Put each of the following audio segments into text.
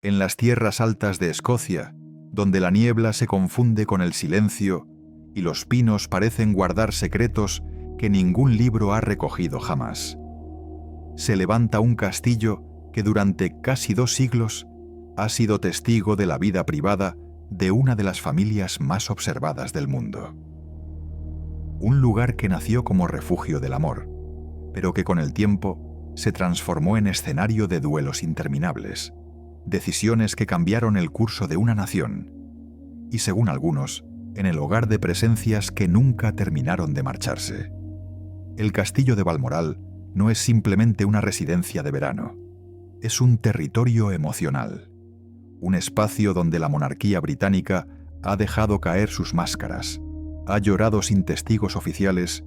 En las tierras altas de Escocia, donde la niebla se confunde con el silencio y los pinos parecen guardar secretos que ningún libro ha recogido jamás, se levanta un castillo que durante casi 2 siglos ha sido testigo de la vida privada de una de las familias más observadas del mundo. Un lugar que nació como refugio del amor, pero que con el tiempo se transformó en escenario de duelos interminables, decisiones que cambiaron el curso de una nación, y según algunos, en el hogar de presencias que nunca terminaron de marcharse. El castillo de Balmoral no es simplemente una residencia de verano, es un territorio emocional, un espacio donde la monarquía británica ha dejado caer sus máscaras, ha llorado sin testigos oficiales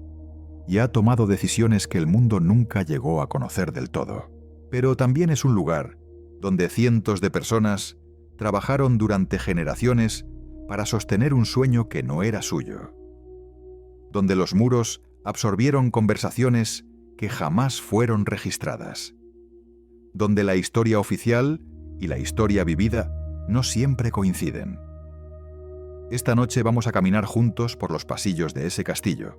y ha tomado decisiones que el mundo nunca llegó a conocer del todo. Pero también es un lugar donde cientos de personas trabajaron durante generaciones para sostener un sueño que no era suyo, donde los muros absorbieron conversaciones que jamás fueron registradas, donde la historia oficial y la historia vivida no siempre coinciden. Esta noche vamos a caminar juntos por los pasillos de ese castillo.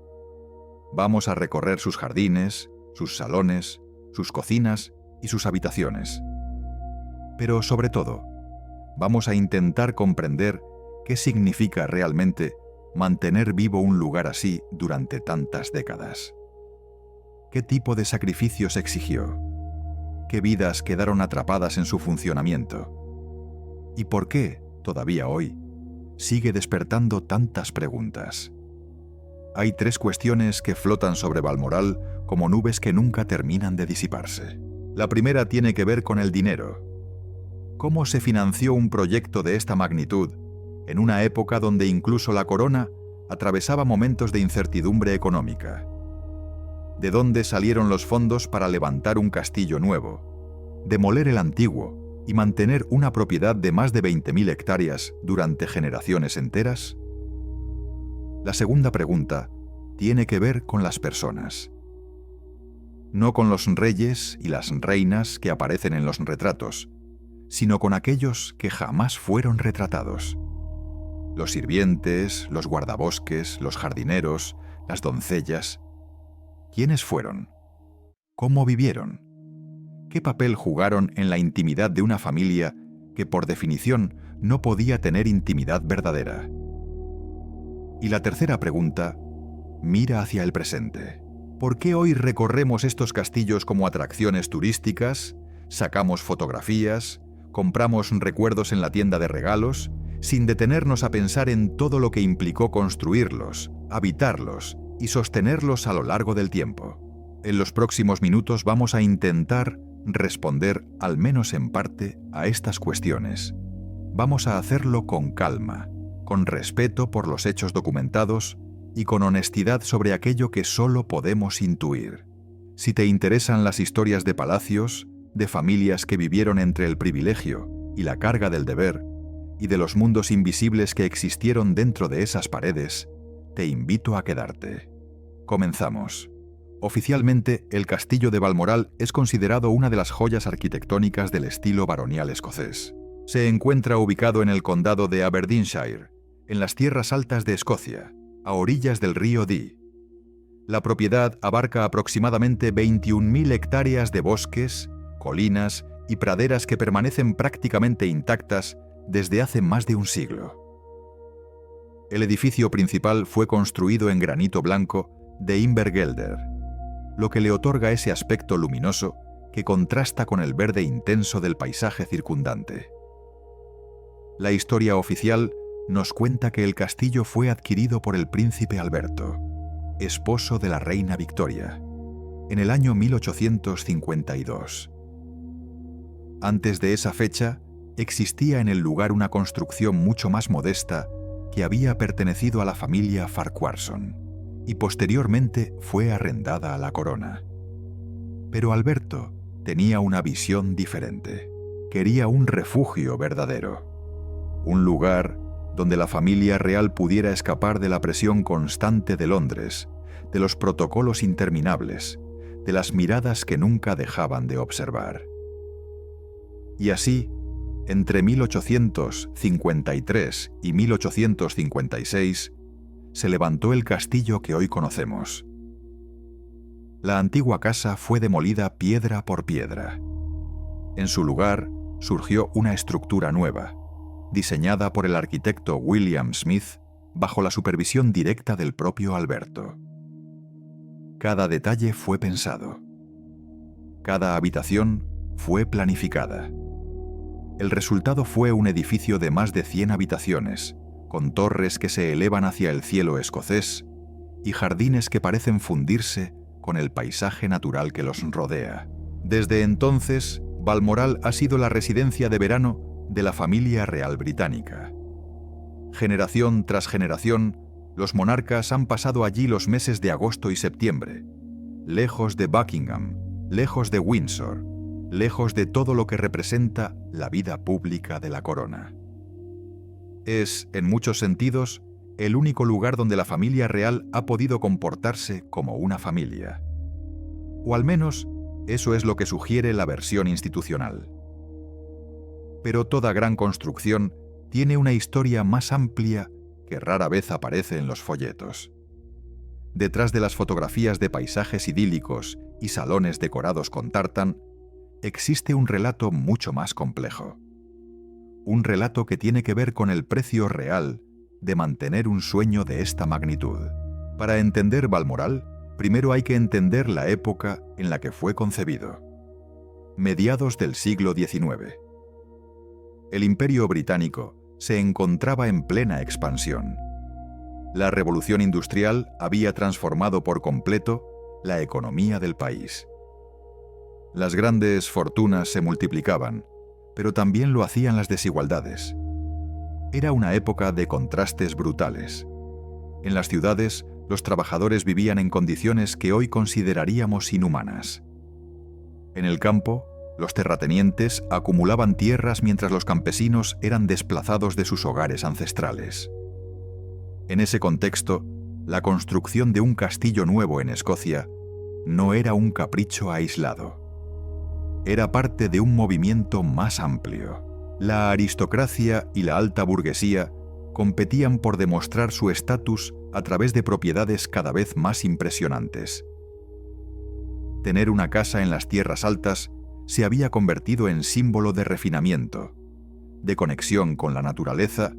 Vamos a recorrer sus jardines, sus salones, sus cocinas y sus habitaciones. Pero sobre todo, vamos a intentar comprender qué significa realmente mantener vivo un lugar así durante tantas décadas. ¿Qué tipo de sacrificios exigió? ¿Qué vidas quedaron atrapadas en su funcionamiento? ¿Y por qué, todavía hoy, sigue despertando tantas preguntas? Hay 3 cuestiones que flotan sobre Balmoral como nubes que nunca terminan de disiparse. La primera tiene que ver con el dinero. ¿Cómo se financió un proyecto de esta magnitud en una época donde incluso la corona atravesaba momentos de incertidumbre económica? ¿De dónde salieron los fondos para levantar un castillo nuevo, demoler el antiguo y mantener una propiedad de más de 20.000 hectáreas durante generaciones enteras? La segunda pregunta tiene que ver con las personas. No con los reyes y las reinas que aparecen en los retratos, sino con aquellos que jamás fueron retratados. Los sirvientes, los guardabosques, los jardineros, las doncellas. ¿Quiénes fueron? ¿Cómo vivieron? ¿Qué papel jugaron en la intimidad de una familia que por definición no podía tener intimidad verdadera? Y la tercera pregunta mira hacia el presente. ¿Por qué hoy recorremos estos castillos como atracciones turísticas, sacamos fotografías, compramos recuerdos en la tienda de regalos, sin detenernos a pensar en todo lo que implicó construirlos, habitarlos y sostenerlos a lo largo del tiempo? En los próximos minutos vamos a intentar responder, al menos en parte, a estas cuestiones. Vamos a hacerlo con calma, con respeto por los hechos documentados y con honestidad sobre aquello que solo podemos intuir. Si te interesan las historias de palacios, de familias que vivieron entre el privilegio y la carga del deber, y de los mundos invisibles que existieron dentro de esas paredes, te invito a quedarte. Comenzamos. Oficialmente, el castillo de Balmoral es considerado una de las joyas arquitectónicas del estilo baronial escocés. Se encuentra ubicado en el condado de Aberdeenshire, en las tierras altas de Escocia, a orillas del río Dee. La propiedad abarca aproximadamente 21.000 hectáreas de bosques, colinas y praderas que permanecen prácticamente intactas desde hace más de un siglo. El edificio principal fue construido en granito blanco de Invergelder, lo que le otorga ese aspecto luminoso que contrasta con el verde intenso del paisaje circundante. La historia oficial nos cuenta que el castillo fue adquirido por el príncipe Alberto, esposo de la reina Victoria, en el año 1852. Antes de esa fecha, existía en el lugar una construcción mucho más modesta que había pertenecido a la familia Farquharson y posteriormente fue arrendada a la corona. Pero Alberto tenía una visión diferente. Quería un refugio verdadero, un lugar donde la familia real pudiera escapar de la presión constante de Londres, de los protocolos interminables, de las miradas que nunca dejaban de observar. Y así, Entre 1853 y 1856 se levantó el castillo que hoy conocemos. La antigua casa fue demolida piedra por piedra. En su lugar surgió una estructura nueva, diseñada por el arquitecto William Smith bajo la supervisión directa del propio Alberto. Cada detalle fue pensado. Cada habitación fue planificada. El resultado fue un edificio de más de 100 habitaciones, con torres que se elevan hacia el cielo escocés y jardines que parecen fundirse con el paisaje natural que los rodea. Desde entonces, Balmoral ha sido la residencia de verano de la familia real británica. Generación tras generación, los monarcas han pasado allí los meses de agosto y septiembre, lejos de Buckingham, lejos de Windsor, lejos de todo lo que representa la vida pública de la corona. Es, en muchos sentidos, el único lugar donde la familia real ha podido comportarse como una familia. O al menos, eso es lo que sugiere la versión institucional. Pero toda gran construcción tiene una historia más amplia que rara vez aparece en los folletos. Detrás de las fotografías de paisajes idílicos y salones decorados con tártan, existe un relato mucho más complejo. Un relato que tiene que ver con el precio real de mantener un sueño de esta magnitud. Para entender Balmoral, primero hay que entender la época en la que fue concebido. Mediados del siglo XIX. El Imperio Británico se encontraba en plena expansión. La revolución industrial había transformado por completo la economía del país. Las grandes fortunas se multiplicaban, pero también lo hacían las desigualdades. Era una época de contrastes brutales. En las ciudades, los trabajadores vivían en condiciones que hoy consideraríamos inhumanas. En el campo, los terratenientes acumulaban tierras mientras los campesinos eran desplazados de sus hogares ancestrales. En ese contexto, la construcción de un castillo nuevo en Escocia no era un capricho aislado. Era parte de un movimiento más amplio. La aristocracia y la alta burguesía competían por demostrar su estatus a través de propiedades cada vez más impresionantes. Tener una casa en las tierras altas se había convertido en símbolo de refinamiento, de conexión con la naturaleza,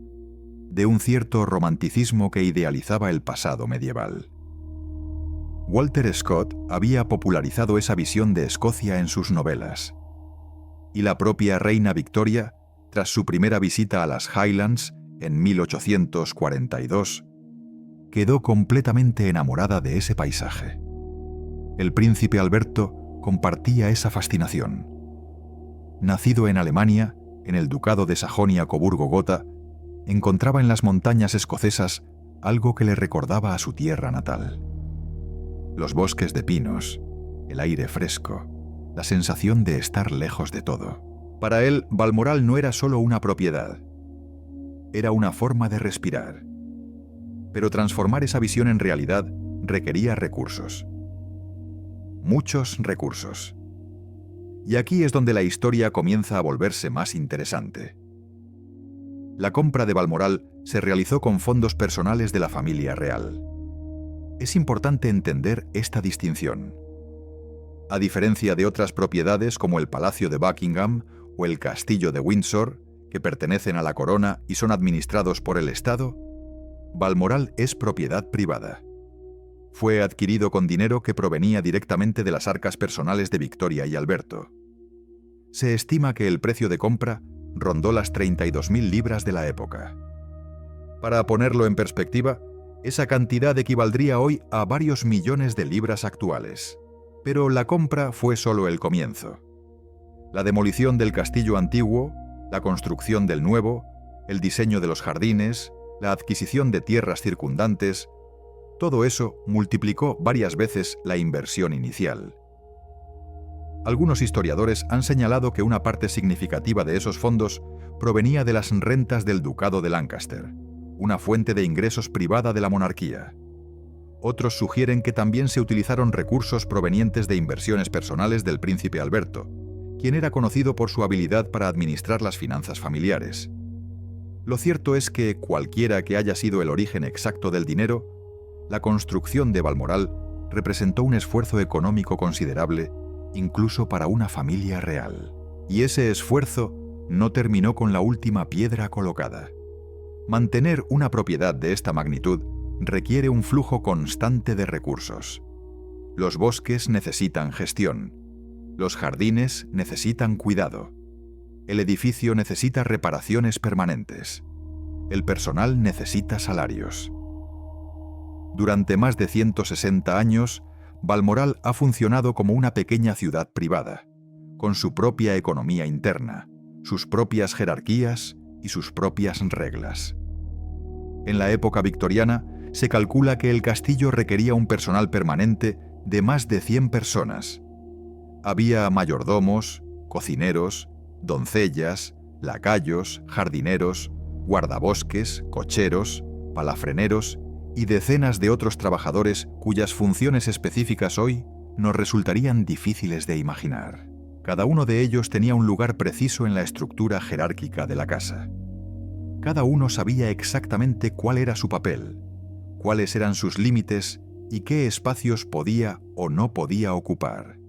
de un cierto romanticismo que idealizaba el pasado medieval. Walter Scott había popularizado esa visión de Escocia en sus novelas. Y la propia reina Victoria, tras su primera visita a las Highlands en 1842, quedó completamente enamorada de ese paisaje. El príncipe Alberto compartía esa fascinación. Nacido en Alemania, en el ducado de Sajonia-Coburgo-Gotha, encontraba en las montañas escocesas algo que le recordaba a su tierra natal. Los bosques de pinos, el aire fresco, la sensación de estar lejos de todo. Para él, Balmoral no era solo una propiedad, era una forma de respirar. Pero transformar esa visión en realidad requería recursos. Muchos recursos. Y aquí es donde la historia comienza a volverse más interesante. La compra de Balmoral se realizó con fondos personales de la familia real. Es importante entender esta distinción. A diferencia de otras propiedades como el Palacio de Buckingham o el Castillo de Windsor, que pertenecen a la corona y son administrados por el Estado, Balmoral es propiedad privada. Fue adquirido con dinero que provenía directamente de las arcas personales de Victoria y Alberto. Se estima que el precio de compra rondó las 32.000 libras de la época. Para ponerlo en perspectiva, esa cantidad equivaldría hoy a varios millones de libras actuales. Pero la compra fue solo el comienzo. La demolición del castillo antiguo, la construcción del nuevo, el diseño de los jardines, la adquisición de tierras circundantes, todo eso multiplicó varias veces la inversión inicial. Algunos historiadores han señalado que una parte significativa de esos fondos provenía de las rentas del Ducado de Lancaster, una fuente de ingresos privada de la monarquía. Otros sugieren que también se utilizaron recursos provenientes de inversiones personales del príncipe Alberto, quien era conocido por su habilidad para administrar las finanzas familiares. Lo cierto es que, cualquiera que haya sido el origen exacto del dinero, la construcción de Balmoral representó un esfuerzo económico considerable, incluso para una familia real. Y ese esfuerzo no terminó con la última piedra colocada. Mantener una propiedad de esta magnitud requiere un flujo constante de recursos. Los bosques necesitan gestión. Los jardines necesitan cuidado. El edificio necesita reparaciones permanentes. El personal necesita salarios. Durante más de 160 años, Balmoral ha funcionado como una pequeña ciudad privada, con su propia economía interna, sus propias jerarquías y sus propias reglas. En la época victoriana, se calcula que el castillo requería un personal permanente de más de 100 personas. Había mayordomos, cocineros, doncellas, lacayos, jardineros, guardabosques, cocheros, palafreneros y decenas de otros trabajadores cuyas funciones específicas hoy nos resultarían difíciles de imaginar. Cada uno de ellos tenía un lugar preciso en la estructura jerárquica de la casa. Cada uno sabía exactamente cuál era su papel, cuáles eran sus límites y qué espacios podía o no podía ocupar.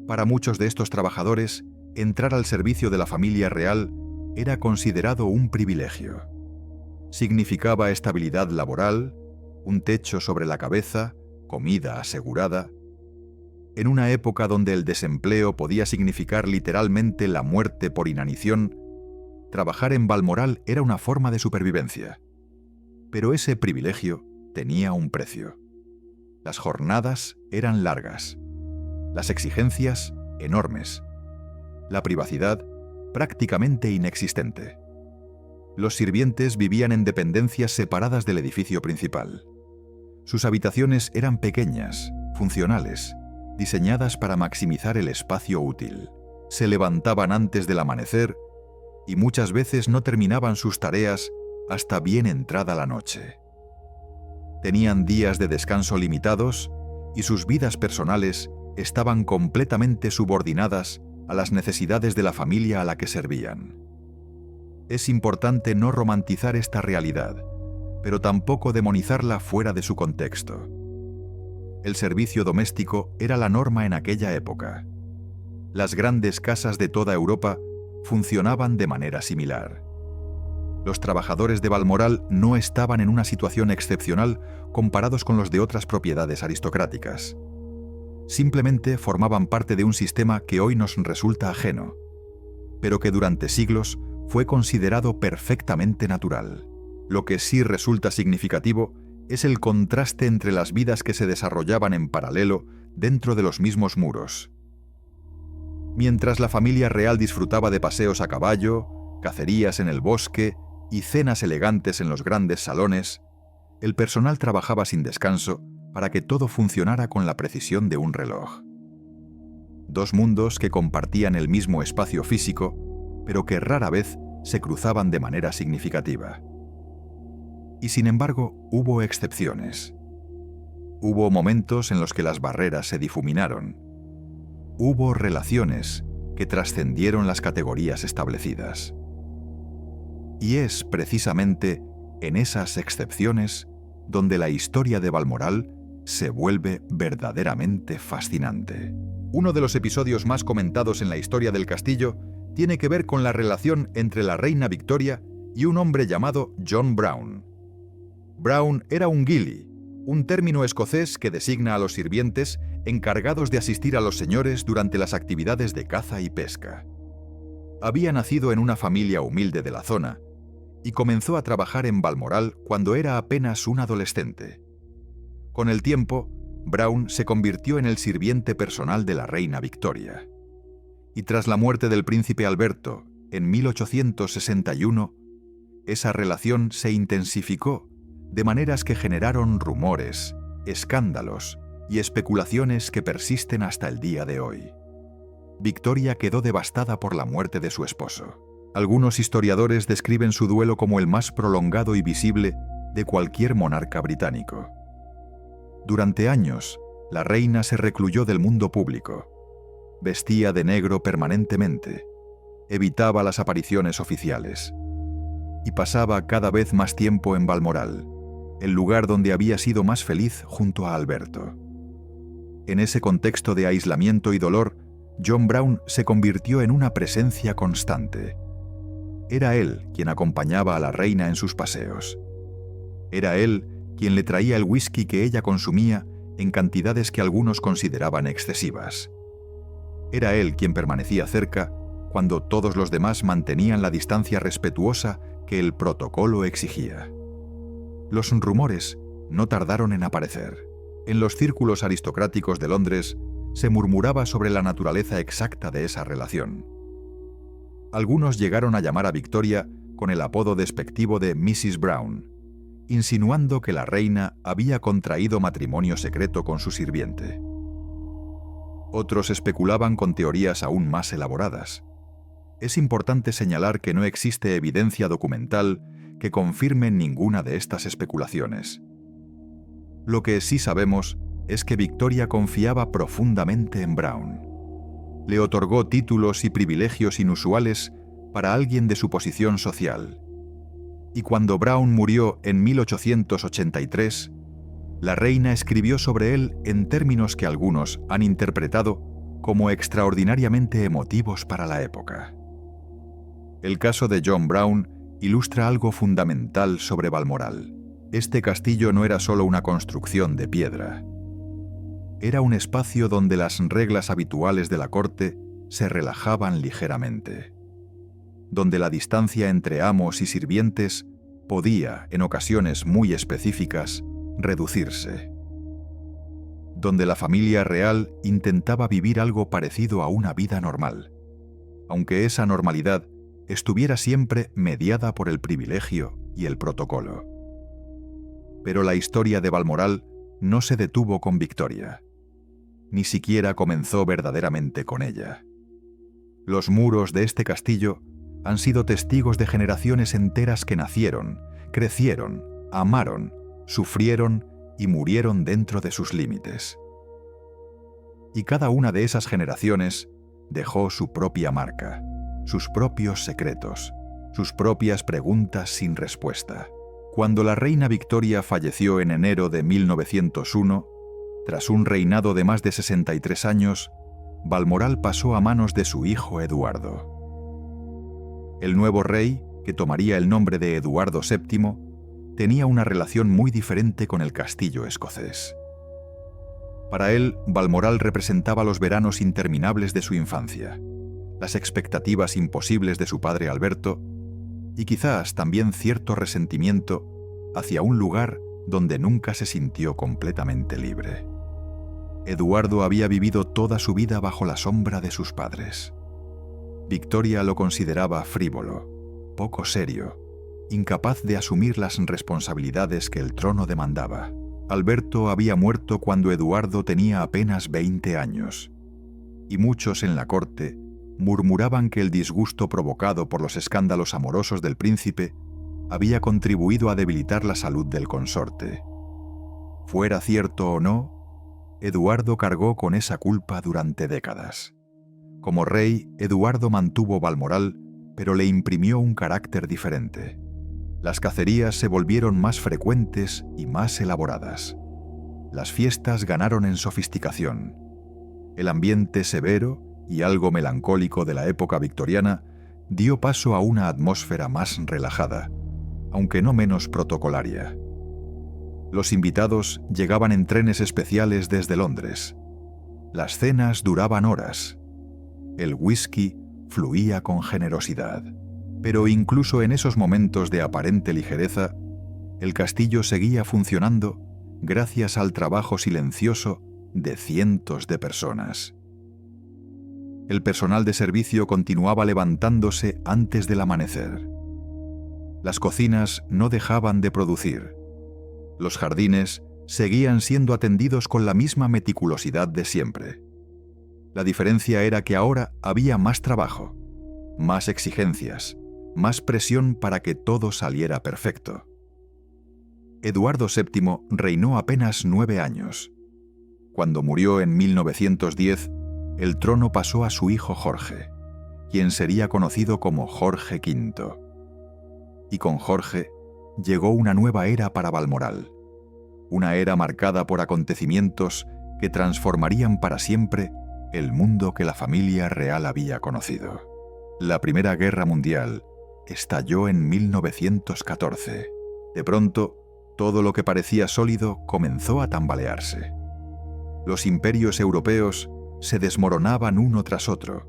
Para muchos de estos trabajadores, entrar al servicio de la familia real era considerado un privilegio. Significaba estabilidad laboral, un techo sobre la cabeza, comida asegurada. En una época donde el desempleo podía significar literalmente la muerte por inanición, trabajar en Balmoral era una forma de supervivencia. Pero ese privilegio tenía un precio. Las jornadas eran largas, las exigencias enormes, la privacidad prácticamente inexistente. Los sirvientes vivían en dependencias separadas del edificio principal. Sus habitaciones eran pequeñas, funcionales, diseñadas para maximizar el espacio útil. Se levantaban antes del amanecer y muchas veces no terminaban sus tareas hasta bien entrada la noche. Tenían días de descanso limitados y sus vidas personales estaban completamente subordinadas a las necesidades de la familia a la que servían. Es importante no romantizar esta realidad, pero tampoco demonizarla fuera de su contexto. El servicio doméstico era la norma en aquella época. Las grandes casas de toda Europa funcionaban de manera similar. Los trabajadores de Balmoral no estaban en una situación excepcional comparados con los de otras propiedades aristocráticas. Simplemente formaban parte de un sistema que hoy nos resulta ajeno, pero que durante siglos fue considerado perfectamente natural. Lo que sí resulta significativo es el contraste entre las vidas que se desarrollaban en paralelo dentro de los mismos muros. Mientras la familia real disfrutaba de paseos a caballo, cacerías en el bosque y cenas elegantes en los grandes salones, el personal trabajaba sin descanso para que todo funcionara con la precisión de un reloj. Dos mundos que compartían el mismo espacio físico, pero que rara vez se cruzaban de manera significativa. Y sin embargo, hubo excepciones. Hubo momentos en los que las barreras se difuminaron. Hubo relaciones que trascendieron las categorías establecidas. Y es precisamente en esas excepciones donde la historia de Balmoral se vuelve verdaderamente fascinante. Uno de los episodios más comentados en la historia del castillo tiene que ver con la relación entre la reina Victoria y un hombre llamado John Brown. Brown era un gillie, un término escocés que designa a los sirvientes encargados de asistir a los señores durante las actividades de caza y pesca. Había nacido en una familia humilde de la zona y comenzó a trabajar en Balmoral cuando era apenas un adolescente. Con el tiempo, Brown se convirtió en el sirviente personal de la reina Victoria. Y tras la muerte del príncipe Alberto, en 1861, esa relación se intensificó de maneras que generaron rumores, escándalos y especulaciones que persisten hasta el día de hoy. Victoria quedó devastada por la muerte de su esposo. Algunos historiadores describen su duelo como el más prolongado y visible de cualquier monarca británico. Durante años, la reina se recluyó del mundo público. Vestía de negro permanentemente, evitaba las apariciones oficiales y pasaba cada vez más tiempo en Balmoral, el lugar donde había sido más feliz junto a Alberto. En ese contexto de aislamiento y dolor, John Brown se convirtió en una presencia constante. Era él quien acompañaba a la reina en sus paseos. Era él quien le traía el whisky que ella consumía en cantidades que algunos consideraban excesivas. Era él quien permanecía cerca cuando todos los demás mantenían la distancia respetuosa que el protocolo exigía. Los rumores no tardaron en aparecer. En los círculos aristocráticos de Londres se murmuraba sobre la naturaleza exacta de esa relación. Algunos llegaron a llamar a Victoria con el apodo despectivo de Mrs. Brown, insinuando que la reina había contraído matrimonio secreto con su sirviente. Otros especulaban con teorías aún más elaboradas. Es importante señalar que no existe evidencia documental que confirme ninguna de estas especulaciones. Lo que sí sabemos es que Victoria confiaba profundamente en Brown. Le otorgó títulos y privilegios inusuales para alguien de su posición social. Y cuando Brown murió en 1883, la reina escribió sobre él en términos que algunos han interpretado como extraordinariamente emotivos para la época. El caso de John Brown ilustra algo fundamental sobre Balmoral. Este castillo no era solo una construcción de piedra. Era un espacio donde las reglas habituales de la corte se relajaban ligeramente, donde la distancia entre amos y sirvientes podía, en ocasiones muy específicas, reducirse, donde la familia real intentaba vivir algo parecido a una vida normal, aunque esa normalidad estuviera siempre mediada por el privilegio y el protocolo. Pero la historia de Balmoral no se detuvo con Victoria. Ni siquiera comenzó verdaderamente con ella. Los muros de este castillo han sido testigos de generaciones enteras que nacieron, crecieron, amaron, sufrieron y murieron dentro de sus límites. Y cada una de esas generaciones dejó su propia marca, sus propios secretos, sus propias preguntas sin respuesta. Cuando la reina Victoria falleció en enero de 1901, tras un reinado de más de 63 años, Balmoral pasó a manos de su hijo Eduardo. El nuevo rey, que tomaría el nombre de Eduardo VII, tenía una relación muy diferente con el castillo escocés. Para él, Balmoral representaba los veranos interminables de su infancia, las expectativas imposibles de su padre Alberto y quizás también cierto resentimiento hacia un lugar donde nunca se sintió completamente libre. Eduardo había vivido toda su vida bajo la sombra de sus padres. Victoria lo consideraba frívolo, poco serio, incapaz de asumir las responsabilidades que el trono demandaba. Alberto había muerto cuando Eduardo tenía apenas 20 años, y muchos en la corte murmuraban que el disgusto provocado por los escándalos amorosos del príncipe había contribuido a debilitar la salud del consorte. Fuera cierto o no, Eduardo cargó con esa culpa durante décadas. Como rey, Eduardo mantuvo Balmoral, pero le imprimió un carácter diferente. Las cacerías se volvieron más frecuentes y más elaboradas. Las fiestas ganaron en sofisticación. El ambiente severo y algo melancólico de la época victoriana dio paso a una atmósfera más relajada, aunque no menos protocolaria. Los invitados llegaban en trenes especiales desde Londres. Las cenas duraban horas. El whisky fluía con generosidad. Pero incluso en esos momentos de aparente ligereza, el castillo seguía funcionando gracias al trabajo silencioso de cientos de personas. El personal de servicio continuaba levantándose antes del amanecer. Las cocinas no dejaban de producir. Los jardines seguían siendo atendidos con la misma meticulosidad de siempre. La diferencia era que ahora había más trabajo, más exigencias, más presión para que todo saliera perfecto. Eduardo VII reinó apenas 9 años. Cuando murió en 1910, el trono pasó a su hijo Jorge, quien sería conocido como Jorge V. Y con Jorge llegó una nueva era para Balmoral, una era marcada por acontecimientos que transformarían para siempre el mundo que la familia real había conocido. La Primera Guerra Mundial estalló en 1914. De pronto, todo lo que parecía sólido comenzó a tambalearse. Los imperios europeos se desmoronaban uno tras otro.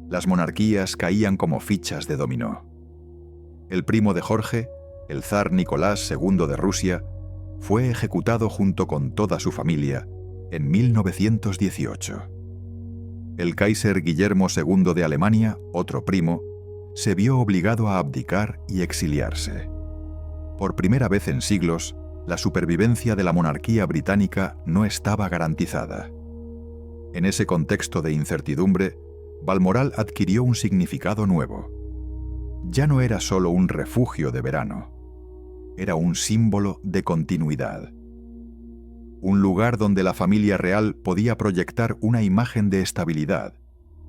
Las monarquías caían como fichas de dominó. El primo de Jorge, el zar Nicolás II de Rusia, fue ejecutado junto con toda su familia en 1918. El Kaiser Guillermo II de Alemania, otro primo, se vio obligado a abdicar y exiliarse. Por primera vez en siglos, la supervivencia de la monarquía británica no estaba garantizada. En ese contexto de incertidumbre, Balmoral adquirió un significado nuevo. Ya no era solo un refugio de verano, era un símbolo de continuidad. Un lugar donde la familia real podía proyectar una imagen de estabilidad,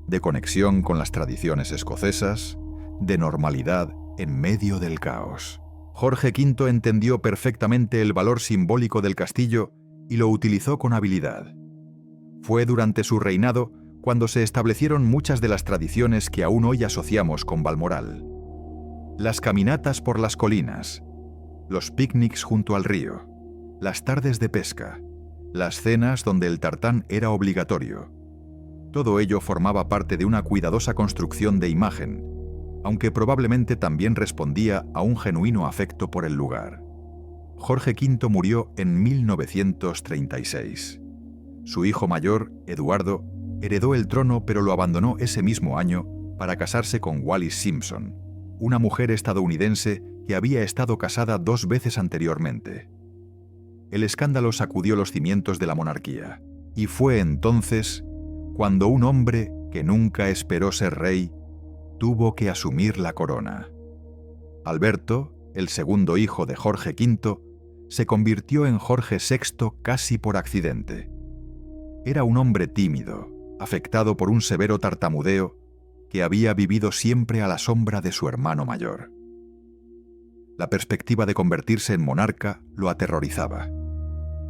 de conexión con las tradiciones escocesas, de normalidad en medio del caos. Jorge V entendió perfectamente el valor simbólico del castillo y lo utilizó con habilidad. Fue durante su reinado cuando se establecieron muchas de las tradiciones que aún hoy asociamos con Balmoral. Las caminatas por las colinas, los picnics junto al río, las tardes de pesca, las cenas donde el tartán era obligatorio. Todo ello formaba parte de una cuidadosa construcción de imagen, aunque probablemente también respondía a un genuino afecto por el lugar. Jorge V murió en 1936. Su hijo mayor, Eduardo, heredó el trono pero lo abandonó ese mismo año para casarse con Wallis Simpson, una mujer estadounidense que había estado casada 2 veces anteriormente. El escándalo sacudió los cimientos de la monarquía, y fue entonces cuando un hombre que nunca esperó ser rey tuvo que asumir la corona. Alberto, el segundo hijo de Jorge V, se convirtió en Jorge VI casi por accidente. Era un hombre tímido, afectado por un severo tartamudeo, que había vivido siempre a la sombra de su hermano mayor. La perspectiva de convertirse en monarca lo aterrorizaba,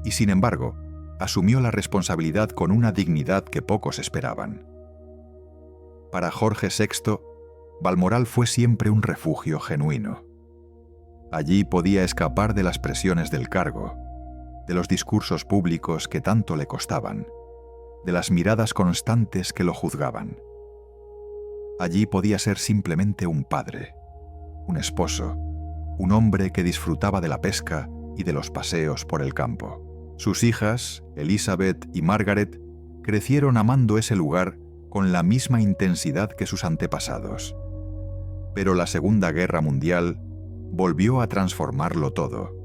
y sin embargo, asumió la responsabilidad con una dignidad que pocos esperaban. Para Jorge VI, Balmoral fue siempre un refugio genuino. Allí podía escapar de las presiones del cargo, de los discursos públicos que tanto le costaban, de las miradas constantes que lo juzgaban. Allí podía ser simplemente un padre, un esposo, un hombre que disfrutaba de la pesca y de los paseos por el campo. Sus hijas, Elizabeth y Margaret, crecieron amando ese lugar con la misma intensidad que sus antepasados. Pero la Segunda Guerra Mundial volvió a transformarlo todo.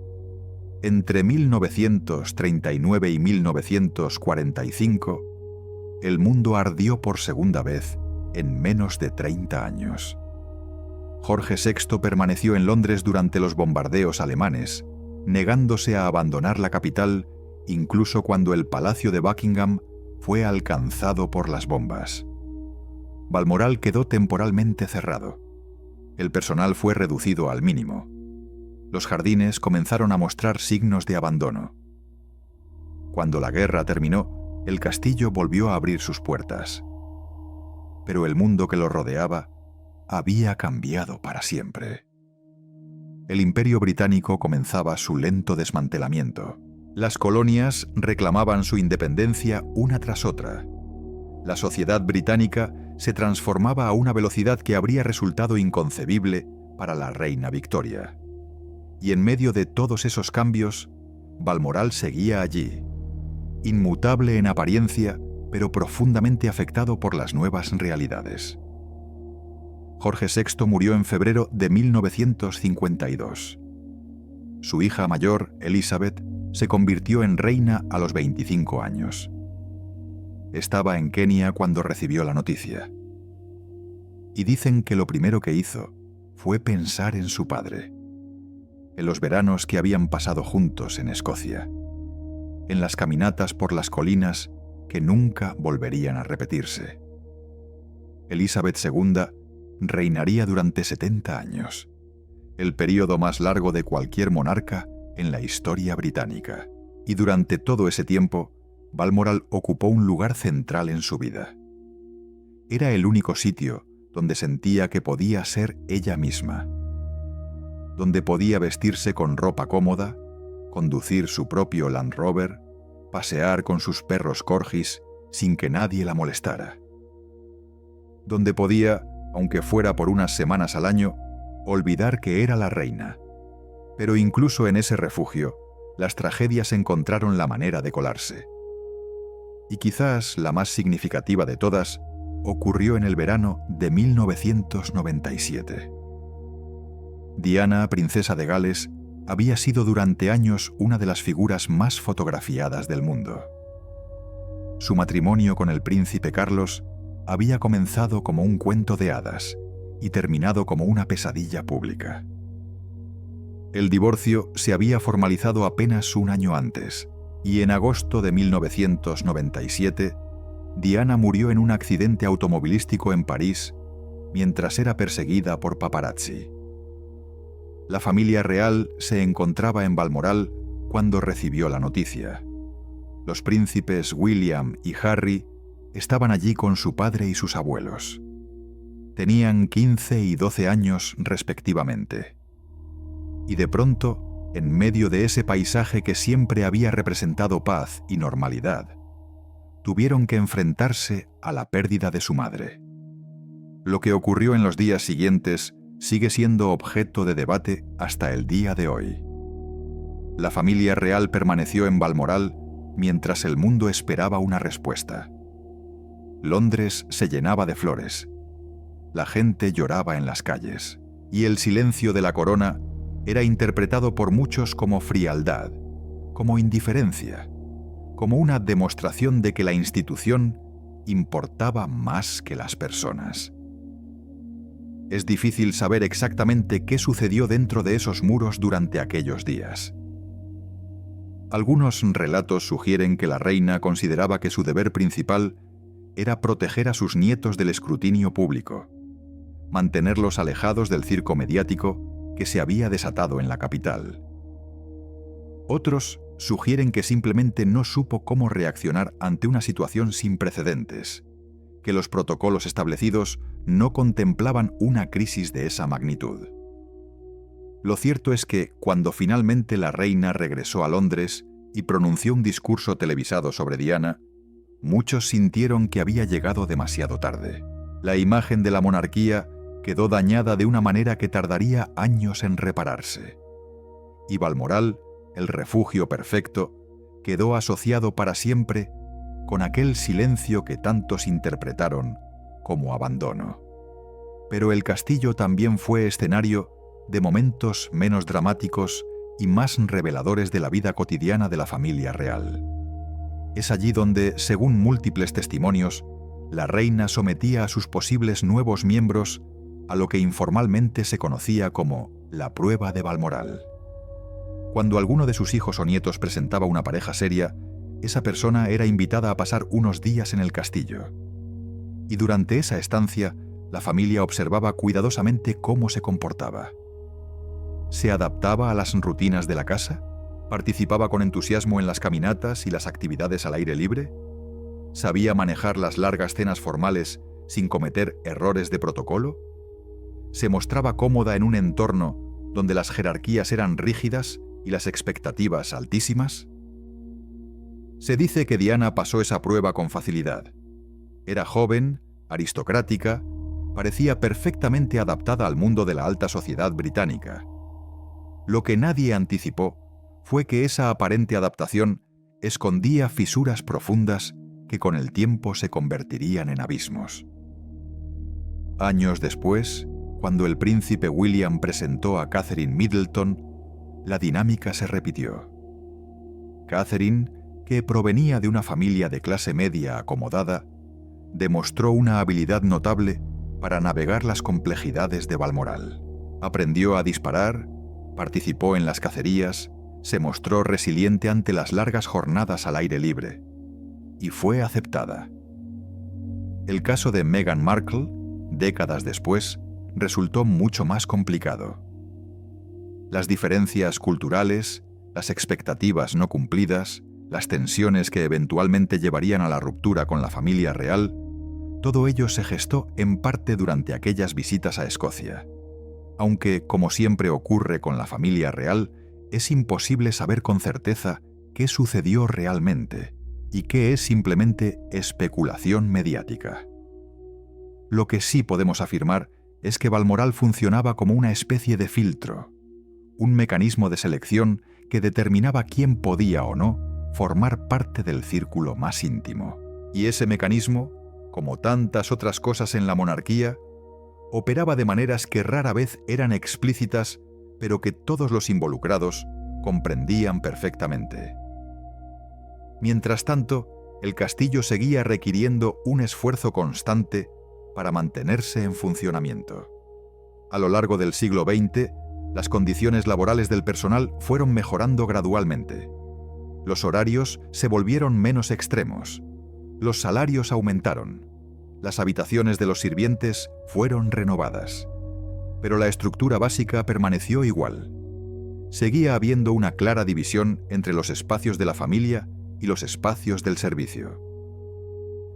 Entre 1939 y 1945, el mundo ardió por segunda vez en menos de 30 años. Jorge VI permaneció en Londres durante los bombardeos alemanes, negándose a abandonar la capital incluso cuando el Palacio de Buckingham fue alcanzado por las bombas. Balmoral quedó temporalmente cerrado. El personal fue reducido al mínimo. Los jardines comenzaron a mostrar signos de abandono. Cuando la guerra terminó, el castillo volvió a abrir sus puertas. Pero el mundo que lo rodeaba había cambiado para siempre. El Imperio Británico comenzaba su lento desmantelamiento. Las colonias reclamaban su independencia una tras otra. La sociedad británica se transformaba a una velocidad que habría resultado inconcebible para la reina Victoria. Y en medio de todos esos cambios, Balmoral seguía allí, inmutable en apariencia, pero profundamente afectado por las nuevas realidades. Jorge VI murió en febrero de 1952. Su hija mayor, Elizabeth, se convirtió en reina a los 25 años. Estaba en Kenia cuando recibió la noticia. Y dicen que lo primero que hizo fue pensar en su padre, en los veranos que habían pasado juntos en Escocia, en las caminatas por las colinas que nunca volverían a repetirse. Elizabeth II reinaría durante 70 años, el período más largo de cualquier monarca en la historia británica, y durante todo ese tiempo, Balmoral ocupó un lugar central en su vida. Era el único sitio donde sentía que podía ser ella misma, donde podía vestirse con ropa cómoda, conducir su propio Land Rover, pasear con sus perros corgis sin que nadie la molestara, donde podía, aunque fuera por unas semanas al año, olvidar que era la reina. Pero incluso en ese refugio, las tragedias encontraron la manera de colarse. Y quizás la más significativa de todas ocurrió en el verano de 1997. Diana, princesa de Gales, había sido durante años una de las figuras más fotografiadas del mundo. Su matrimonio con el príncipe Carlos había comenzado como un cuento de hadas y terminado como una pesadilla pública. El divorcio se había formalizado apenas un año antes, y en agosto de 1997, Diana murió en un accidente automovilístico en París mientras era perseguida por paparazzi. La familia real se encontraba en Balmoral cuando recibió la noticia. Los príncipes William y Harry estaban allí con su padre y sus abuelos. Tenían 15 y 12 años respectivamente. Y de pronto, en medio de ese paisaje que siempre había representado paz y normalidad, tuvieron que enfrentarse a la pérdida de su madre. Lo que ocurrió en los días siguientes sigue siendo objeto de debate hasta el día de hoy. La familia real permaneció en Balmoral mientras el mundo esperaba una respuesta. Londres se llenaba de flores, la gente lloraba en las calles, y el silencio de la corona era interpretado por muchos como frialdad, como indiferencia, como una demostración de que la institución importaba más que las personas. Es difícil saber exactamente qué sucedió dentro de esos muros durante aquellos días. Algunos relatos sugieren que la reina consideraba que su deber principal era proteger a sus nietos del escrutinio público, mantenerlos alejados del circo mediático que se había desatado en la capital. Otros sugieren que simplemente no supo cómo reaccionar ante una situación sin precedentes, que los protocolos establecidos no contemplaban una crisis de esa magnitud. Lo cierto es que, cuando finalmente la reina regresó a Londres y pronunció un discurso televisado sobre Diana, muchos sintieron que había llegado demasiado tarde. La imagen de la monarquía quedó dañada de una manera que tardaría años en repararse. Y Balmoral, el refugio perfecto, quedó asociado para siempre con aquel silencio que tantos interpretaron como abandono. Pero el castillo también fue escenario de momentos menos dramáticos y más reveladores de la vida cotidiana de la familia real. Es allí donde, según múltiples testimonios, la reina sometía a sus posibles nuevos miembros a lo que informalmente se conocía como la prueba de Balmoral. Cuando alguno de sus hijos o nietos presentaba una pareja seria, esa persona era invitada a pasar unos días en el castillo. Y durante esa estancia, la familia observaba cuidadosamente cómo se comportaba. ¿Se adaptaba a las rutinas de la casa? ¿Participaba con entusiasmo en las caminatas y las actividades al aire libre? ¿Sabía manejar las largas cenas formales sin cometer errores de protocolo? ¿Se mostraba cómoda en un entorno donde las jerarquías eran rígidas y las expectativas altísimas? Se dice que Diana pasó esa prueba con facilidad. Era joven, aristocrática, parecía perfectamente adaptada al mundo de la alta sociedad británica. Lo que nadie anticipó fue que esa aparente adaptación escondía fisuras profundas que con el tiempo se convertirían en abismos. Años después, cuando el príncipe William presentó a Catherine Middleton, la dinámica se repitió. Catherine, que provenía de una familia de clase media acomodada, demostró una habilidad notable para navegar las complejidades de Balmoral. Aprendió a disparar, participó en las cacerías, se mostró resiliente ante las largas jornadas al aire libre. y fue aceptada. El caso de Meghan Markle, décadas después, resultó mucho más complicado. Las diferencias culturales, las expectativas no cumplidas, las tensiones que eventualmente llevarían a la ruptura con la familia real, todo ello se gestó en parte durante aquellas visitas a Escocia. Aunque, como siempre ocurre con la familia real, es imposible saber con certeza qué sucedió realmente y qué es simplemente especulación mediática. Lo que sí podemos afirmar es que Balmoral funcionaba como una especie de filtro, un mecanismo de selección que determinaba quién podía o no formar parte del círculo más íntimo. Y ese mecanismo, como tantas otras cosas en la monarquía, operaba de maneras que rara vez eran explícitas, pero que todos los involucrados comprendían perfectamente. Mientras tanto, el castillo seguía requiriendo un esfuerzo constante para mantenerse en funcionamiento. A lo largo del siglo XX, las condiciones laborales del personal fueron mejorando gradualmente. Los horarios se volvieron menos extremos. Los salarios aumentaron. Las habitaciones de los sirvientes fueron renovadas. Pero la estructura básica permaneció igual. Seguía habiendo una clara división entre los espacios de la familia y los espacios del servicio.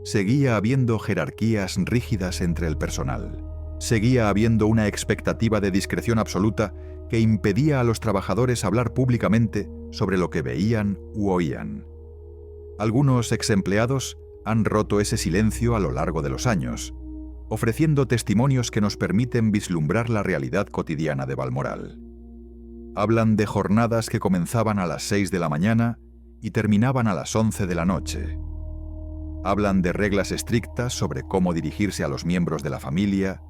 Seguía habiendo jerarquías rígidas entre el personal. Seguía habiendo una expectativa de discreción absoluta que impedía a los trabajadores hablar públicamente sobre lo que veían u oían. Algunos exempleados han roto ese silencio a lo largo de los años, ofreciendo testimonios que nos permiten vislumbrar la realidad cotidiana de Balmoral. Hablan de jornadas que comenzaban a las 6 de la mañana y terminaban a las 11 de la noche. Hablan de reglas estrictas sobre cómo dirigirse a los miembros de la familia,